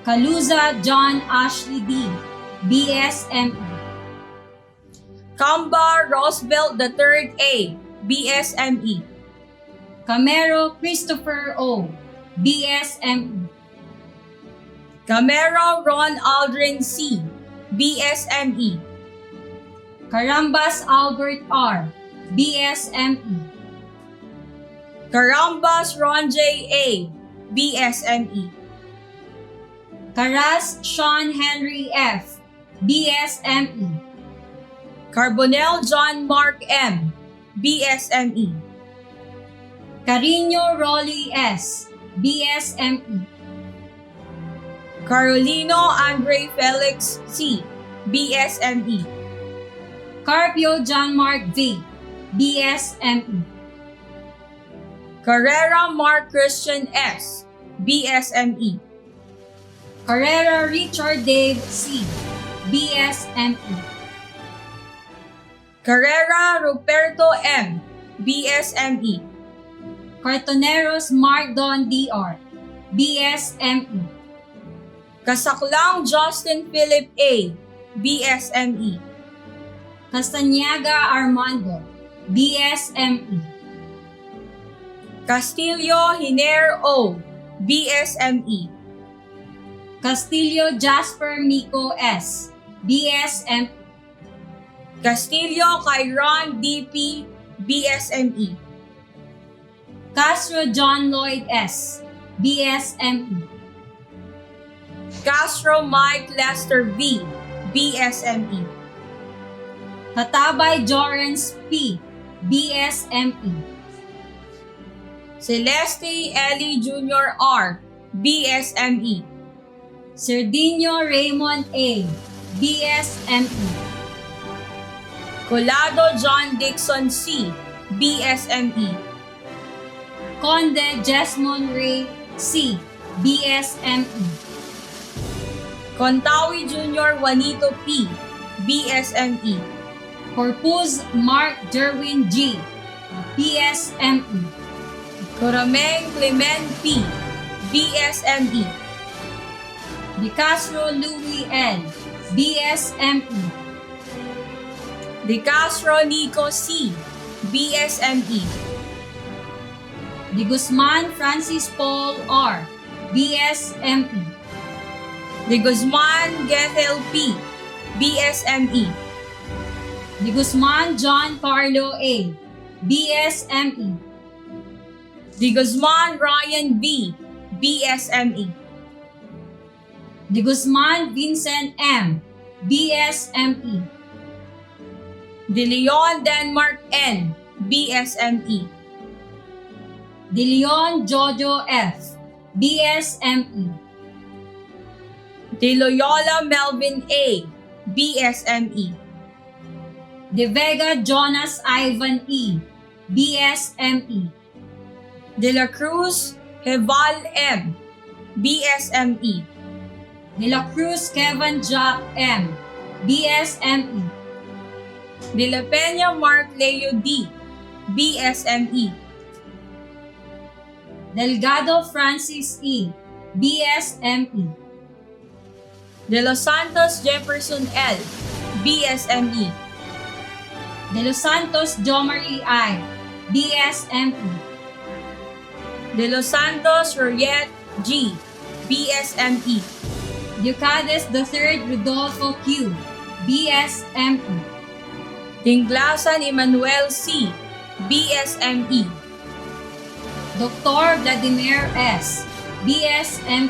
Kaluza John Ashley D., BSME. Kamba Roosevelt III A., BSME. Camero Christopher O., BSME. Camero Ron Aldrin C., BSME. Carambas Albert R., BSME. Carambas Ron J. A., BSME. Caras Sean Henry F., BSME. Carbonell John Mark M., BSME. Carino Rolly S., BSME. Carolino Andre Felix C., BSME. Carpio John Mark V., BSME. Carrera Mark Christian S., BSME. Carrera Richard Dave C., BSME. Carrera Ruperto M., BSME. Cartoneros Mark Don Dr., BSME. Kasaklang Justin Philip A., BSME. Castañaga Armando, BSME. Castillo Hiner O., BSME. Castillo Jasper Miko S., BSME. Castillo Kyron DP, BSME. Castro John Lloyd S., BSME. Castro Mike Lester V., BSME. Katabay Jorens P., BSME. Celeste Ellie Jr. R., BSME. Sardinio Raymond A., BSME. Colado John Dixon C., BSME. Conde Jesmond Ray C., BSME. Contawi Jr. Juanito P., BSME. Corpus Mark Derwin G., BSME. Corameng Clement P., BSME. De Castro Louis L., BSME. De Castro Nico C., BSME. De Guzman Francis Paul R., BSME. De Guzman Gethel P., BSME. De Guzman John Carlo A., BSME. De Guzman Ryan B., BSME. De Guzman Vincent M., BSME. De Leon Denmark N., BSME. De Leon Jojo F., BSME. De Loyola Melvin A., BSME. De Vega Jonas Ivan E., BSME. De la Cruz Heval M., BSME. De la Cruz Kevin Jack M., BSME. De la Peña Mark Leo D., BSME. Delgado Francis E., BSME. De Los Santos Jefferson L., BSME. De Los Santos Jomari I., BSME. De Los Santos Royet G., BSME. Ducades III Rodolfo Q., BSME. Tinglasan Emmanuel C., BSME. Dr. Vladimir S., BSME.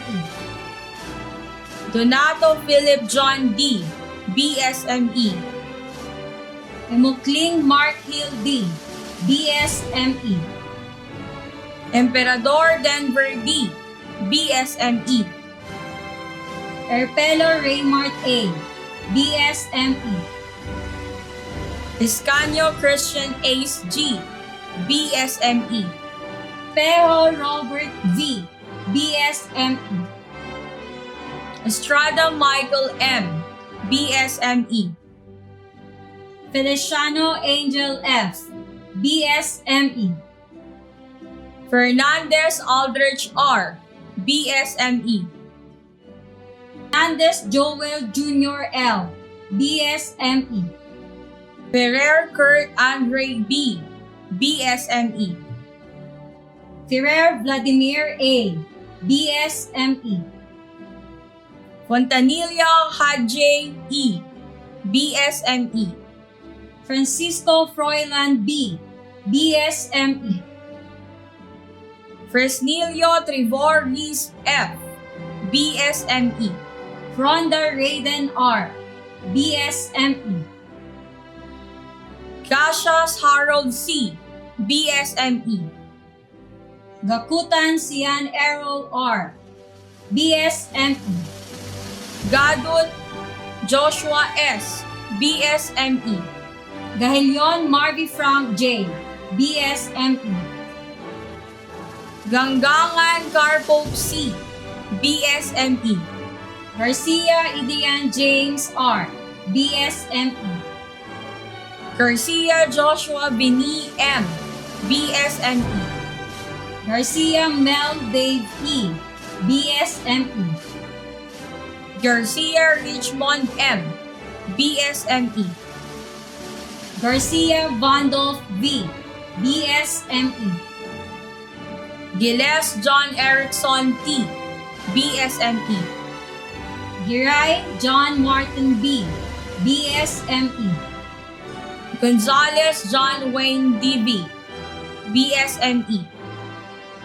Donato Philip John D., BSME. Emocling Mark Hill D., BSME. Emperador Denver D., BSME. Erpelo Raymart A., BSME. Escanio Christian Ace G., BSME. Pejo Robert V., BSME. Estrada Michael M., BSME. Feliciano Angel F., BSME. Fernandez Aldrich R., BSME. Hernandez Joel Jr. L., BSME. Ferrer Kurt Andre B., BSME. Ferrer Vladimir A., BSME. Fontanilla Hadje E., BSME. Francisco Froilan B., BSME. Fresnilio Trevor Reese F., BSME. Fronda Raiden R, BSME. Cassius Harold C, BSME. Gakutan Sian Errol R, BSME. Gadut Joshua S, BSME. Gahilyon Marvy Frank J, BSME. Ganggangan Carpope C, BSME. Garcia Idian James R, BSME. Garcia Joshua Bini M, BSME. Garcia Mel Dave E, BSME. Garcia Richmond M, BSME. Garcia Vandolph V, BSME. Giles John Erickson T, BSME. Giray John Martin B, BSME. Gonzalez John Wayne DB, BSME.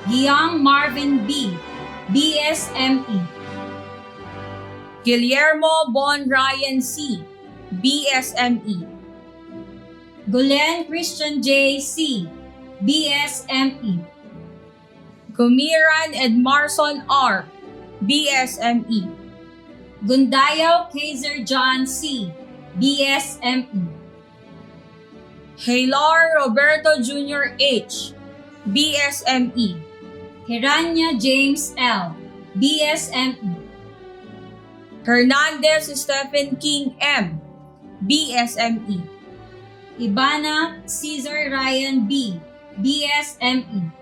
Giang Marvin B, BSME. Guillermo Bon Ryan C, BSME. Gulen Christian J. C, BSME. Gumiran Edmarson R, BSME. Gundayaw Kaiser John C, BSME. Haylar Roberto Jr. H, BSME. Hiranya James L, BSME. Hernandez Stephen King M, BSME. Ibana Cesar Ryan B, BSME.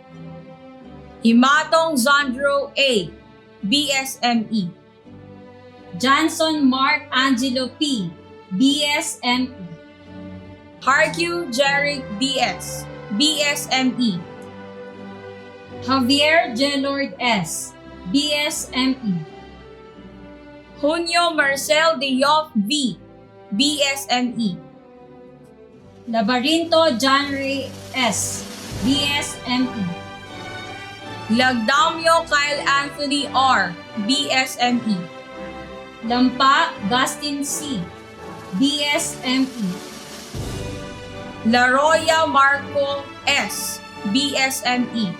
Himatong Zandro A, BSME. Johnson Mark Angelo P, BSME. Harque Jeric DS, BSME. Javier Gelord S, BSME. Junio Marcel Diop V, BSME. Labarinto John Ray S, BSME. Lagdamyo Kyle Anthony R, BSME. Lampa Dustin C, BSME. Laroya Marco S, BSME.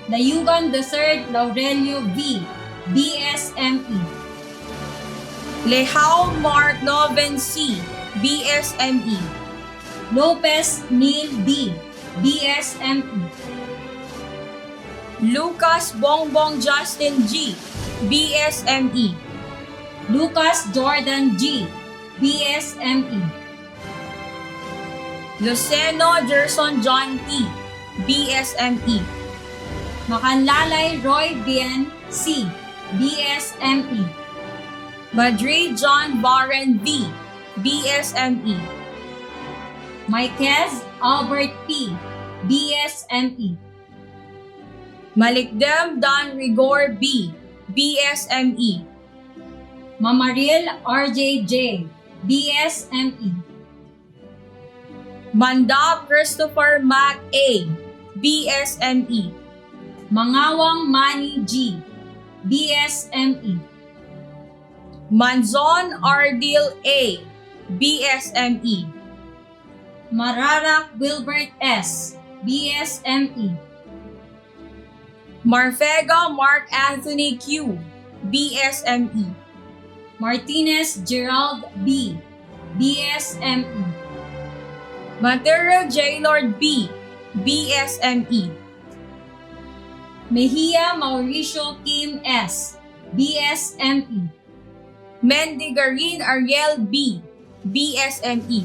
Layugan III Laurelio V, BSME. Lehao Mark Noven C, BSME. Lopez Neil D, BSME. Lucas Bongbong Justin G, BSME. Lucas Jordan G, BSME. Luceno Gerson John T, BSME. Makanlalay Roy Bien C, BSME. Madrid John Barren V, BSME. Maiquez Albert P, BSME. Malikdem Don Rigor B, BSME. Mamaril RJJ, BSME. Mandap Christopher Mac A, BSME. Mangawang Manny G, BSME. Manzon Ardil A, BSME. Mararak Wilbert S, BSME. Marfega Mark Anthony Q, BSME. Martinez Gerald B, BSME. Matera Jaylord B, BSME. Mejia Mauricio Kim S, BSME. Mendigarin Ariel B, BSME.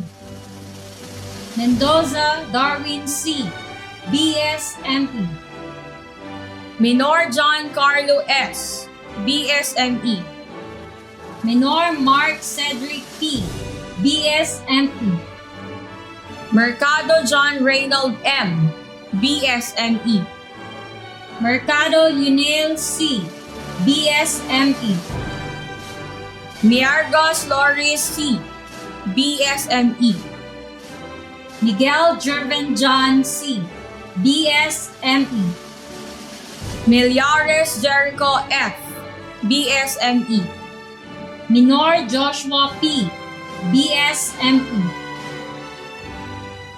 Mendoza Darwin C, BSME. Minor John Carlo S, BSME. Minor Mark Cedric P, BSME. Mercado John Reynald M, BSME. Mercado Yunil C, BSME. Miargos Loris C, BSME. Miguel Jervin John C, BSME. Milyares Jericho F, BSME. Minor Joshua P., BSME.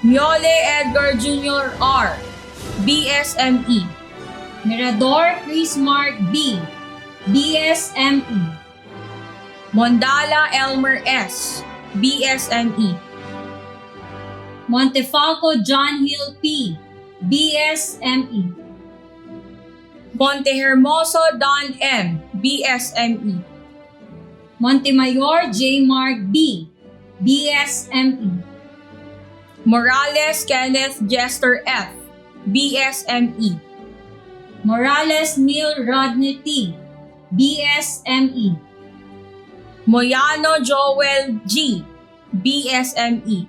Miole Edgar Jr. R., BSME. Mirador Chris Mark B., BSME. Mondala Elmer S., BSME. Montefalco John Hill P., BSME. Montehermoso Don M., BSME. Montemayor J. Mark B., BSME. Morales Kenneth Jester F., BSME. Morales Neil Rodney T., BSME. Moyano Joel G., BSME.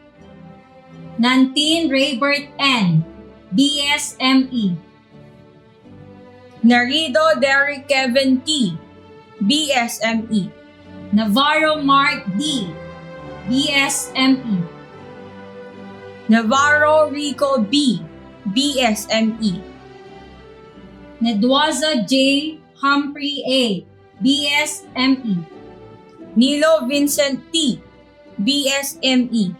Nantin Raybert N., BSME. Narido Derek Kevin T., BSME. Navarro Mark D., BSME. Navarro Rico B., BSME. Nedwaza J. Humphrey A., BSME. Nilo Vincent T., BSME.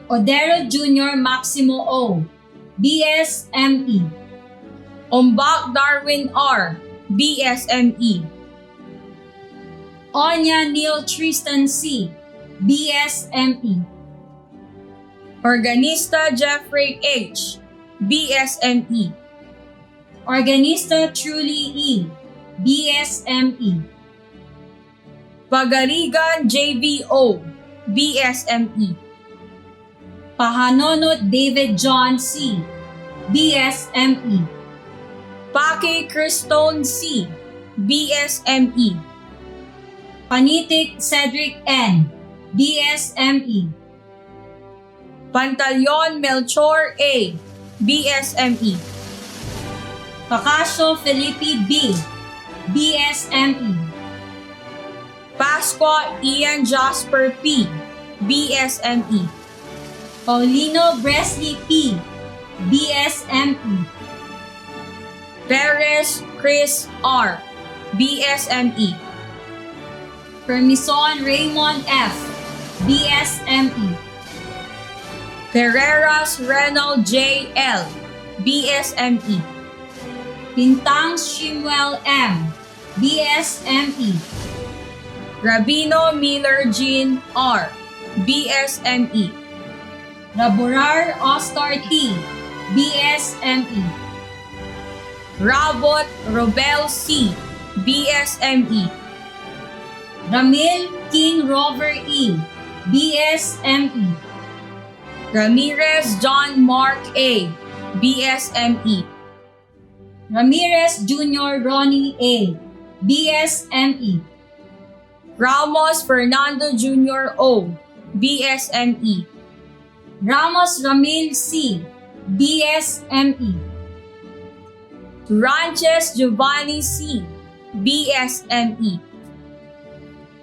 Odero Jr. Maximo O., BSME. Ombak Darwin R., BSME. Onya Neil Tristan C., BSME. Organista Jeffrey H., BSME. Organista Truly E., BSME. Pagarigan JVO, BSME. Pahanonot David John C., BSME. Paki Christone C., BSME. Panitik Cedric N., BSME. Pantaleon Melchor A., BSME. Pacasio Felipe B., BSME. Pasqua Ian Jasper P., BSME. Paulino Bresley P., BSME. Perez Chris R., BSME. Permison Raymond F., BSME. Pereras Reynold J. L., BSME. Pintang Shimuel M., BSME. Rabino Miller Jean R., BSME. Raborar Oscar T., BSME. Rabot Robel C., BSME. Ramil King Rover E., BSME. Ramirez John Mark A., BSME. Ramirez Jr. Ronnie A., BSME. Ramos Fernando Jr. O., BSME. Ramos Ramil C., BSME. Ranches Giovanni C., BSME.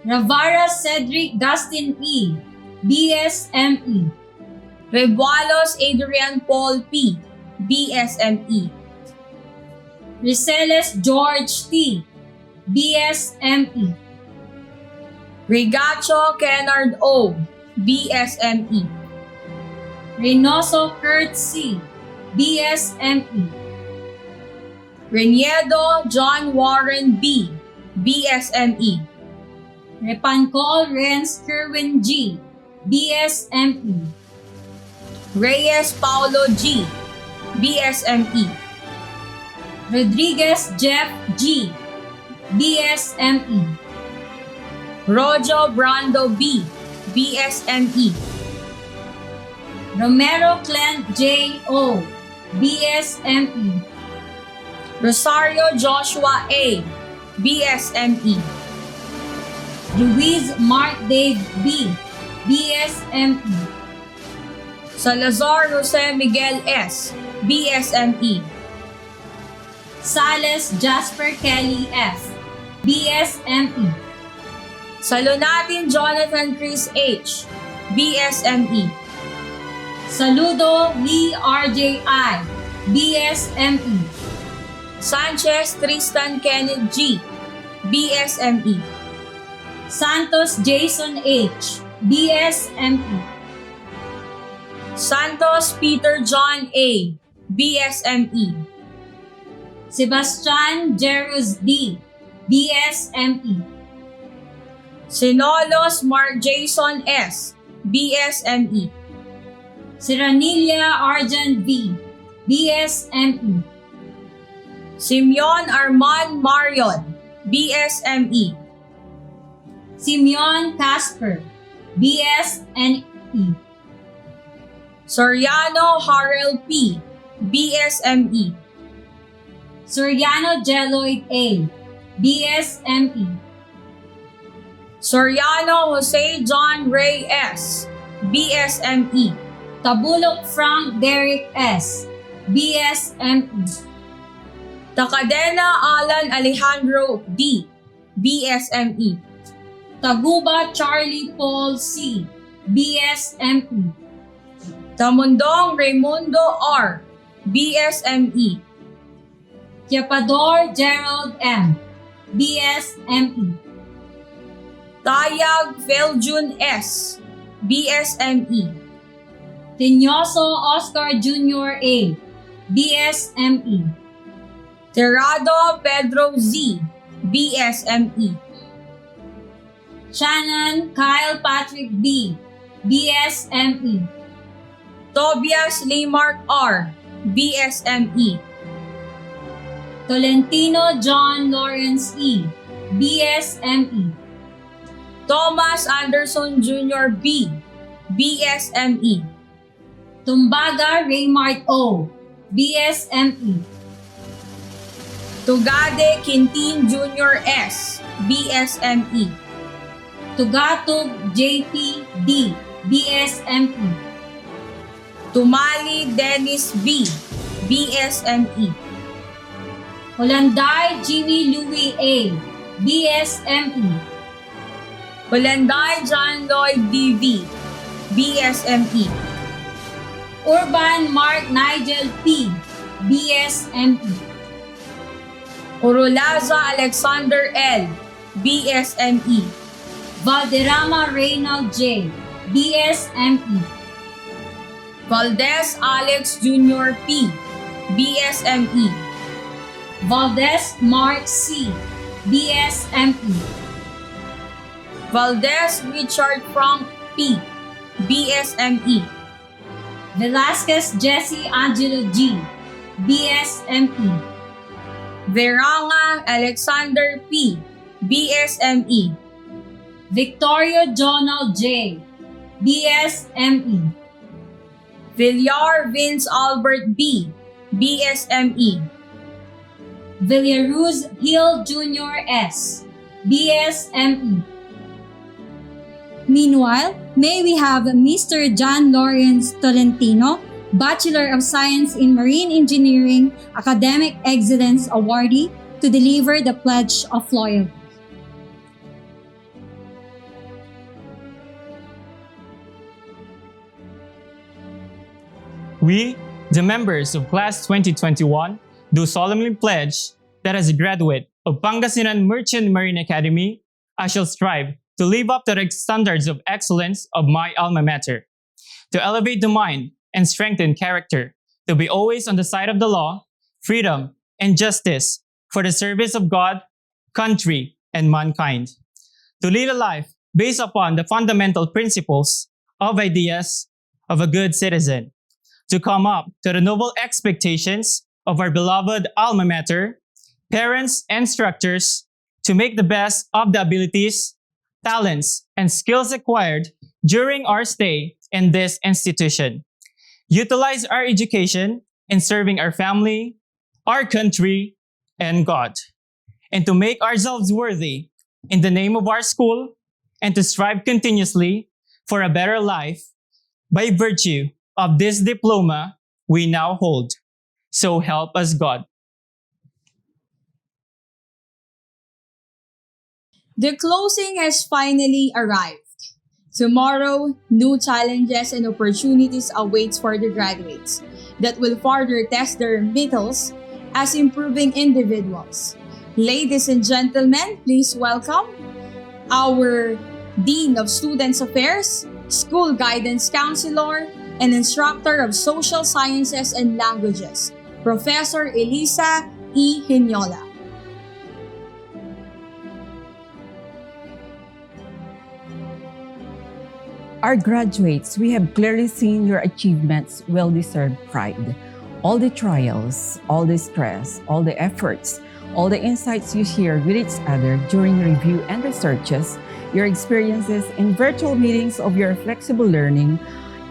Ravara Cedric Dustin E., BSME. Rebualos Adrian Paul P., BSME. Riceles George T., BSME. Rigacho Kennard O., BSME. Reynoso Kurt C., BSME. Reniedo John Warren B., BSME. Repancol Renz Kerwin G., BSME. Reyes Paulo G., BSME. Rodriguez Jeff G., BSME. Rojo Brando B., BSME. Romero Clint J. O., BSME. Rosario Joshua A., BSME. Luis Mark Dave B., BSME. Salazar Jose Miguel S., BSME. Sales Jasper Kelly F., BSME. Salunatin Jonathan Chris H., BSME. Saludo Lee RJI, BSME. Sanchez Tristan Kenneth G., BSME. Santos Jason H., BSME. Santos Peter John A., BSME. Sebastian Jerus D., BSME. Sinolos Mark Jason S., BSME. Seranilia Arjan V., BSME. Simeon Arman Marion, BSME. Simeon Casper, BSME. Soriano Harrell P., BSME. Soriano Jeloid A., BSME. Soriano Jose John Ray S., BSME. Tabulok Frank Derek S., BSME. Takadena Alan Alejandro D., BSME. Taguba Charlie Paul C., BSME. Tamundong Raimundo R., BSME. Kiapador Gerald M., BSME. Tayag Feljun S., BSME. Tinyoso Oscar Jr. A., BSME. Terrado Pedro Z., BSME. Shannon Kyle Patrick B., BSME. Tobias Lemark R., BSME. Tolentino John Lawrence E., BSME. Thomas Anderson Jr. B., BSME. Tumbaga Raymart O., BSME. Tugade Quintin Jr. S., BSME. Tugatog JP D., BSME. Tumali Dennis B., BSME. Holanday Jimmy Louis A., BSME. Holanday John Lloyd DV, BSME. Urban Mark Nigel P., BSME. Orulaza Alexander L., BSME. Valderrama Reynald J., BSME. Valdez Alex Jr. P., BSME. Valdez Mark C., BSME. Valdez Richard Frank P., BSME. Velasquez Jesse Angelo G., BSME. Veranga Alexander P., BSME. Victorio Jonald J., BSME. Villar Vince Albert B., BSME. Villaruz Hill Jr. S., BSME. Meanwhile, may we have Mr. John Lawrence Tolentino, Bachelor of Science in Marine Engineering, Academic Excellence Awardee, to deliver the Pledge of Loyalty. We, the members of Class 2021, do solemnly pledge that as a graduate of Pangasinan Merchant Marine Academy, I shall strive to live up to the standards of excellence of my alma mater, to elevate the mind and strengthen character, to be always on the side of the law, freedom, and justice for the service of God, country, and mankind, to lead a life based upon the fundamental principles of ideas of a good citizen, to come up to the noble expectations of our beloved alma mater, parents, and instructors, to make the best of the abilities, talents, and skills acquired during our stay in this institution. Utilize our education in serving our family, our country, and God, and to make ourselves worthy in the name of our school, and to strive continuously for a better life by virtue of this diploma we now hold. So help us God. The closing has finally arrived. Tomorrow, new challenges and opportunities awaits for the graduates that will further test their mettle as improving individuals. Ladies and gentlemen, please welcome our Dean of Students Affairs, School Guidance Counselor, and Instructor of Social Sciences and Languages, Professor Elisa E. Hinyola. Our graduates, we have clearly seen your achievements, well-deserved pride. All the trials, all the stress, all the efforts, all the insights you shared with each other during review and researches, your experiences in virtual meetings of your flexible learning,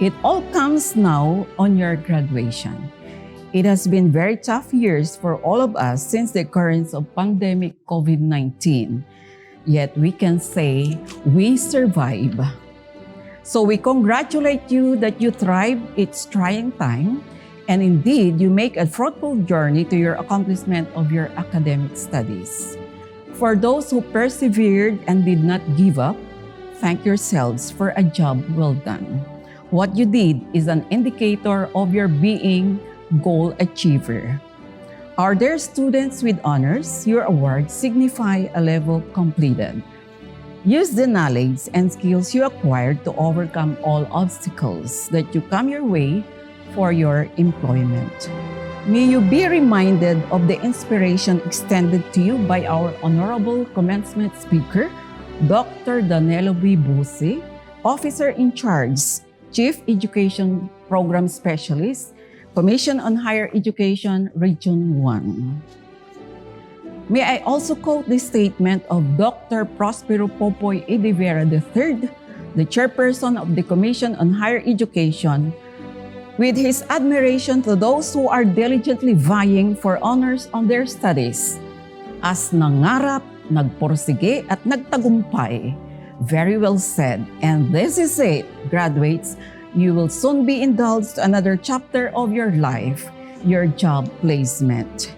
it all comes now on your graduation. It has been very tough years for all of us since the occurrence of pandemic COVID-19. Yet we can say we survive. So we congratulate you that you thrive its trying time, and indeed you make a fruitful journey to your accomplishment of your academic studies. For those who persevered and did not give up, thank yourselves for a job well done. What you did is an indicator of your being goal achiever. Are there students with honors? Your awards signify a level completed. Use the knowledge and skills you acquired to overcome all obstacles that you come your way for your employment. May you be reminded of the inspiration extended to you by our honorable commencement speaker, Dr. Danilo B. Busi, Officer in Charge, Chief Education Program Specialist, Commission on Higher Education, Region 1. May I also quote the statement of Dr. Prospero Popoy Edivera III, the chairperson of the Commission on Higher Education, with his admiration to those who are diligently vying for honors on their studies. As nangarap, nagporsige at nagtagumpay. Very well said. And this is it, graduates. You will soon be indulged to another chapter of your life, your job placement,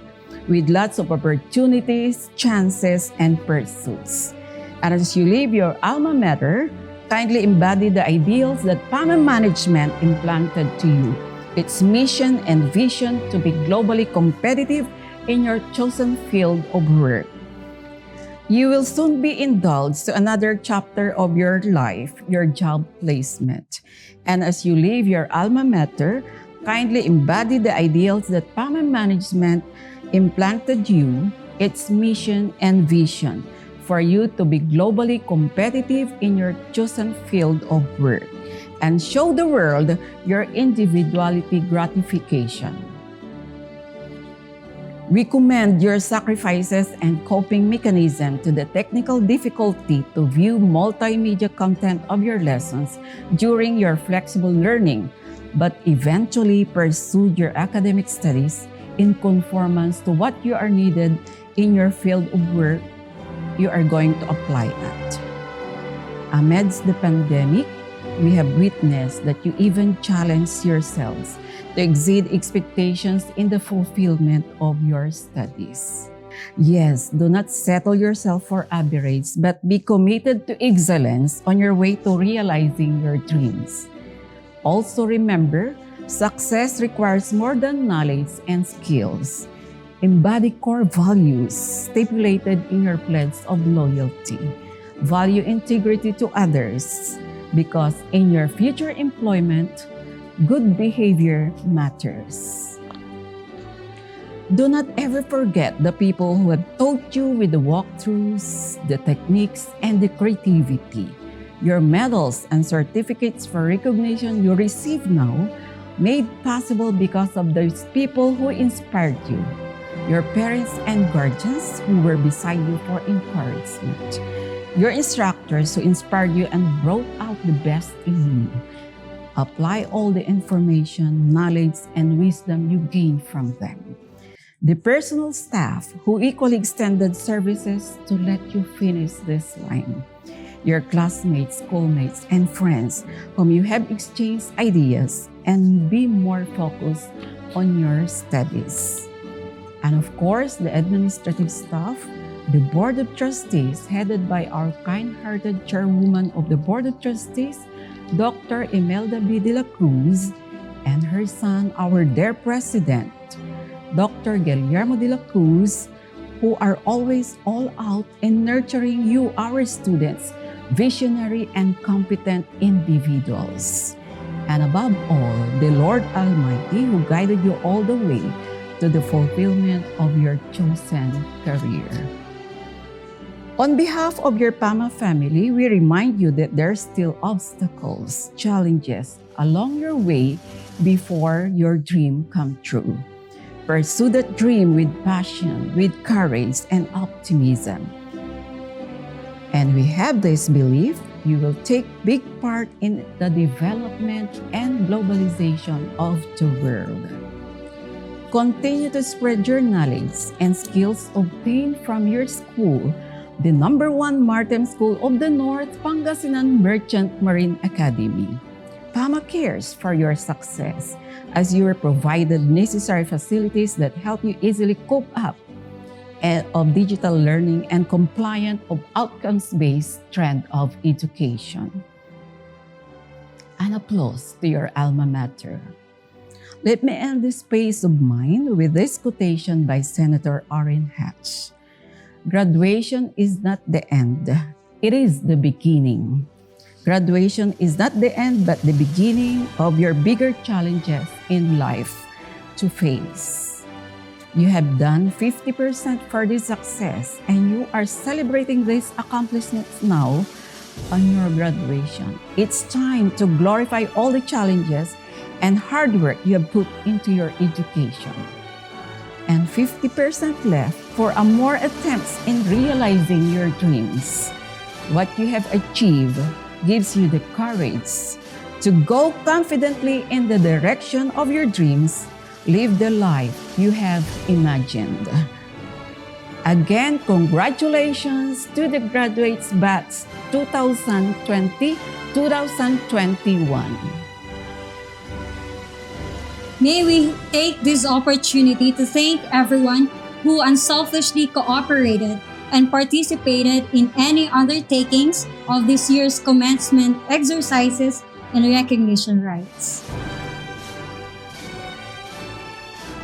with lots of opportunities, chances, and pursuits. And as you leave your alma mater, kindly embody the ideals that PAMA management implanted to you, its mission and vision to be globally competitive in your chosen field of work. You will soon be indulged to another chapter of your life, your job placement. And as you leave your alma mater, kindly embody the ideals that PAMA management implanted you, its mission and vision for you to be globally competitive in your chosen field of work and show the world your individuality gratification. We commend your sacrifices and coping mechanism to the technical difficulty to view multimedia content of your lessons during your flexible learning, but eventually pursued your academic studies in conformance to what you are needed in your field of work you are going to apply at. Amidst the pandemic, we have witnessed that you even challenged yourselves to exceed expectations in the fulfillment of your studies. Yes, do not settle yourself for average, but be committed to excellence on your way to realizing your dreams. Also remember, success requires more than knowledge and skills. Embody core values stipulated in your pledge of loyalty. Value integrity to others, because in your future employment, good behavior matters. Do not ever forget the people who have taught you with the walkthroughs, the techniques, and the creativity. Your medals and certificates for recognition you receive now made possible because of those people who inspired you, your parents and guardians who were beside you for encouragement, your instructors who inspired you and brought out the best in you. Apply all the information, knowledge, and wisdom you gained from them. The personal staff who equally extended services to let you finish this line. Your classmates, schoolmates, and friends whom you have exchanged ideas and be more focused on your studies. And of course, the administrative staff, the Board of Trustees, headed by our kind-hearted chairwoman of the Board of Trustees, Dr. Imelda B. de la Cruz, and her son, our dear President, Dr. Guillermo de la Cruz, who are always all out in nurturing you, our students, visionary and competent individuals. And above all, the Lord Almighty who guided you all the way to the fulfillment of your chosen career. On behalf of your PAMA family, we remind you that there are still obstacles, challenges along your way before your dream come true. Pursue that dream with passion, with courage, and optimism. And we have this belief you will take big part in the development and globalization of the world. Continue to spread your knowledge and skills obtained from your school, the #1 maritime school of the North, Pangasinan Merchant Marine Academy. PAMA cares for your success as you are provided necessary facilities that help you easily cope up of digital learning and compliant of outcomes-based trend of education. An applause to your alma mater. Let me end this space of mine with this quotation by Senator Orrin Hatch. Graduation is not the end, it is the beginning. Graduation is not the end, but the beginning of your bigger challenges in life to face. You have done 50% for this success, and you are celebrating these accomplishments now on your graduation. It's time to glorify all the challenges and hard work you have put into your education. And 50% left for more attempts in realizing your dreams. What you have achieved gives you the courage to go confidently in the direction of your dreams. Live the life you have imagined. Again, congratulations to the graduates batch 2020-2021. May we take this opportunity to thank everyone who unselfishly cooperated and participated in any undertakings of this year's commencement exercises and recognition rites.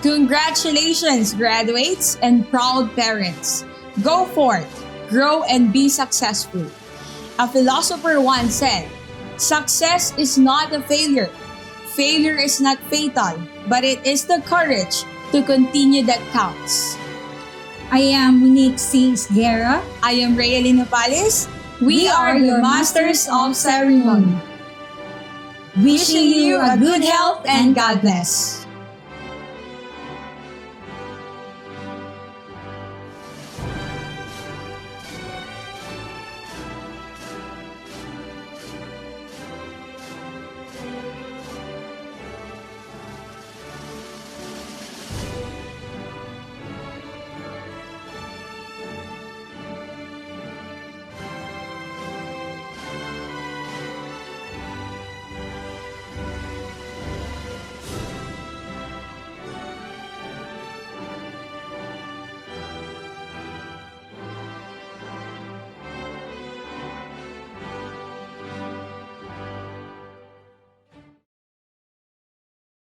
Congratulations, graduates and proud parents. Go forth, grow, and be successful. A philosopher once said, "Success is not a failure. Failure is not fatal, but it is the courage to continue that counts." I am Monique C. Guerra. I am Rayalyn Nopales. We are your Masters of Ceremony. Wishing you a good health and God bless.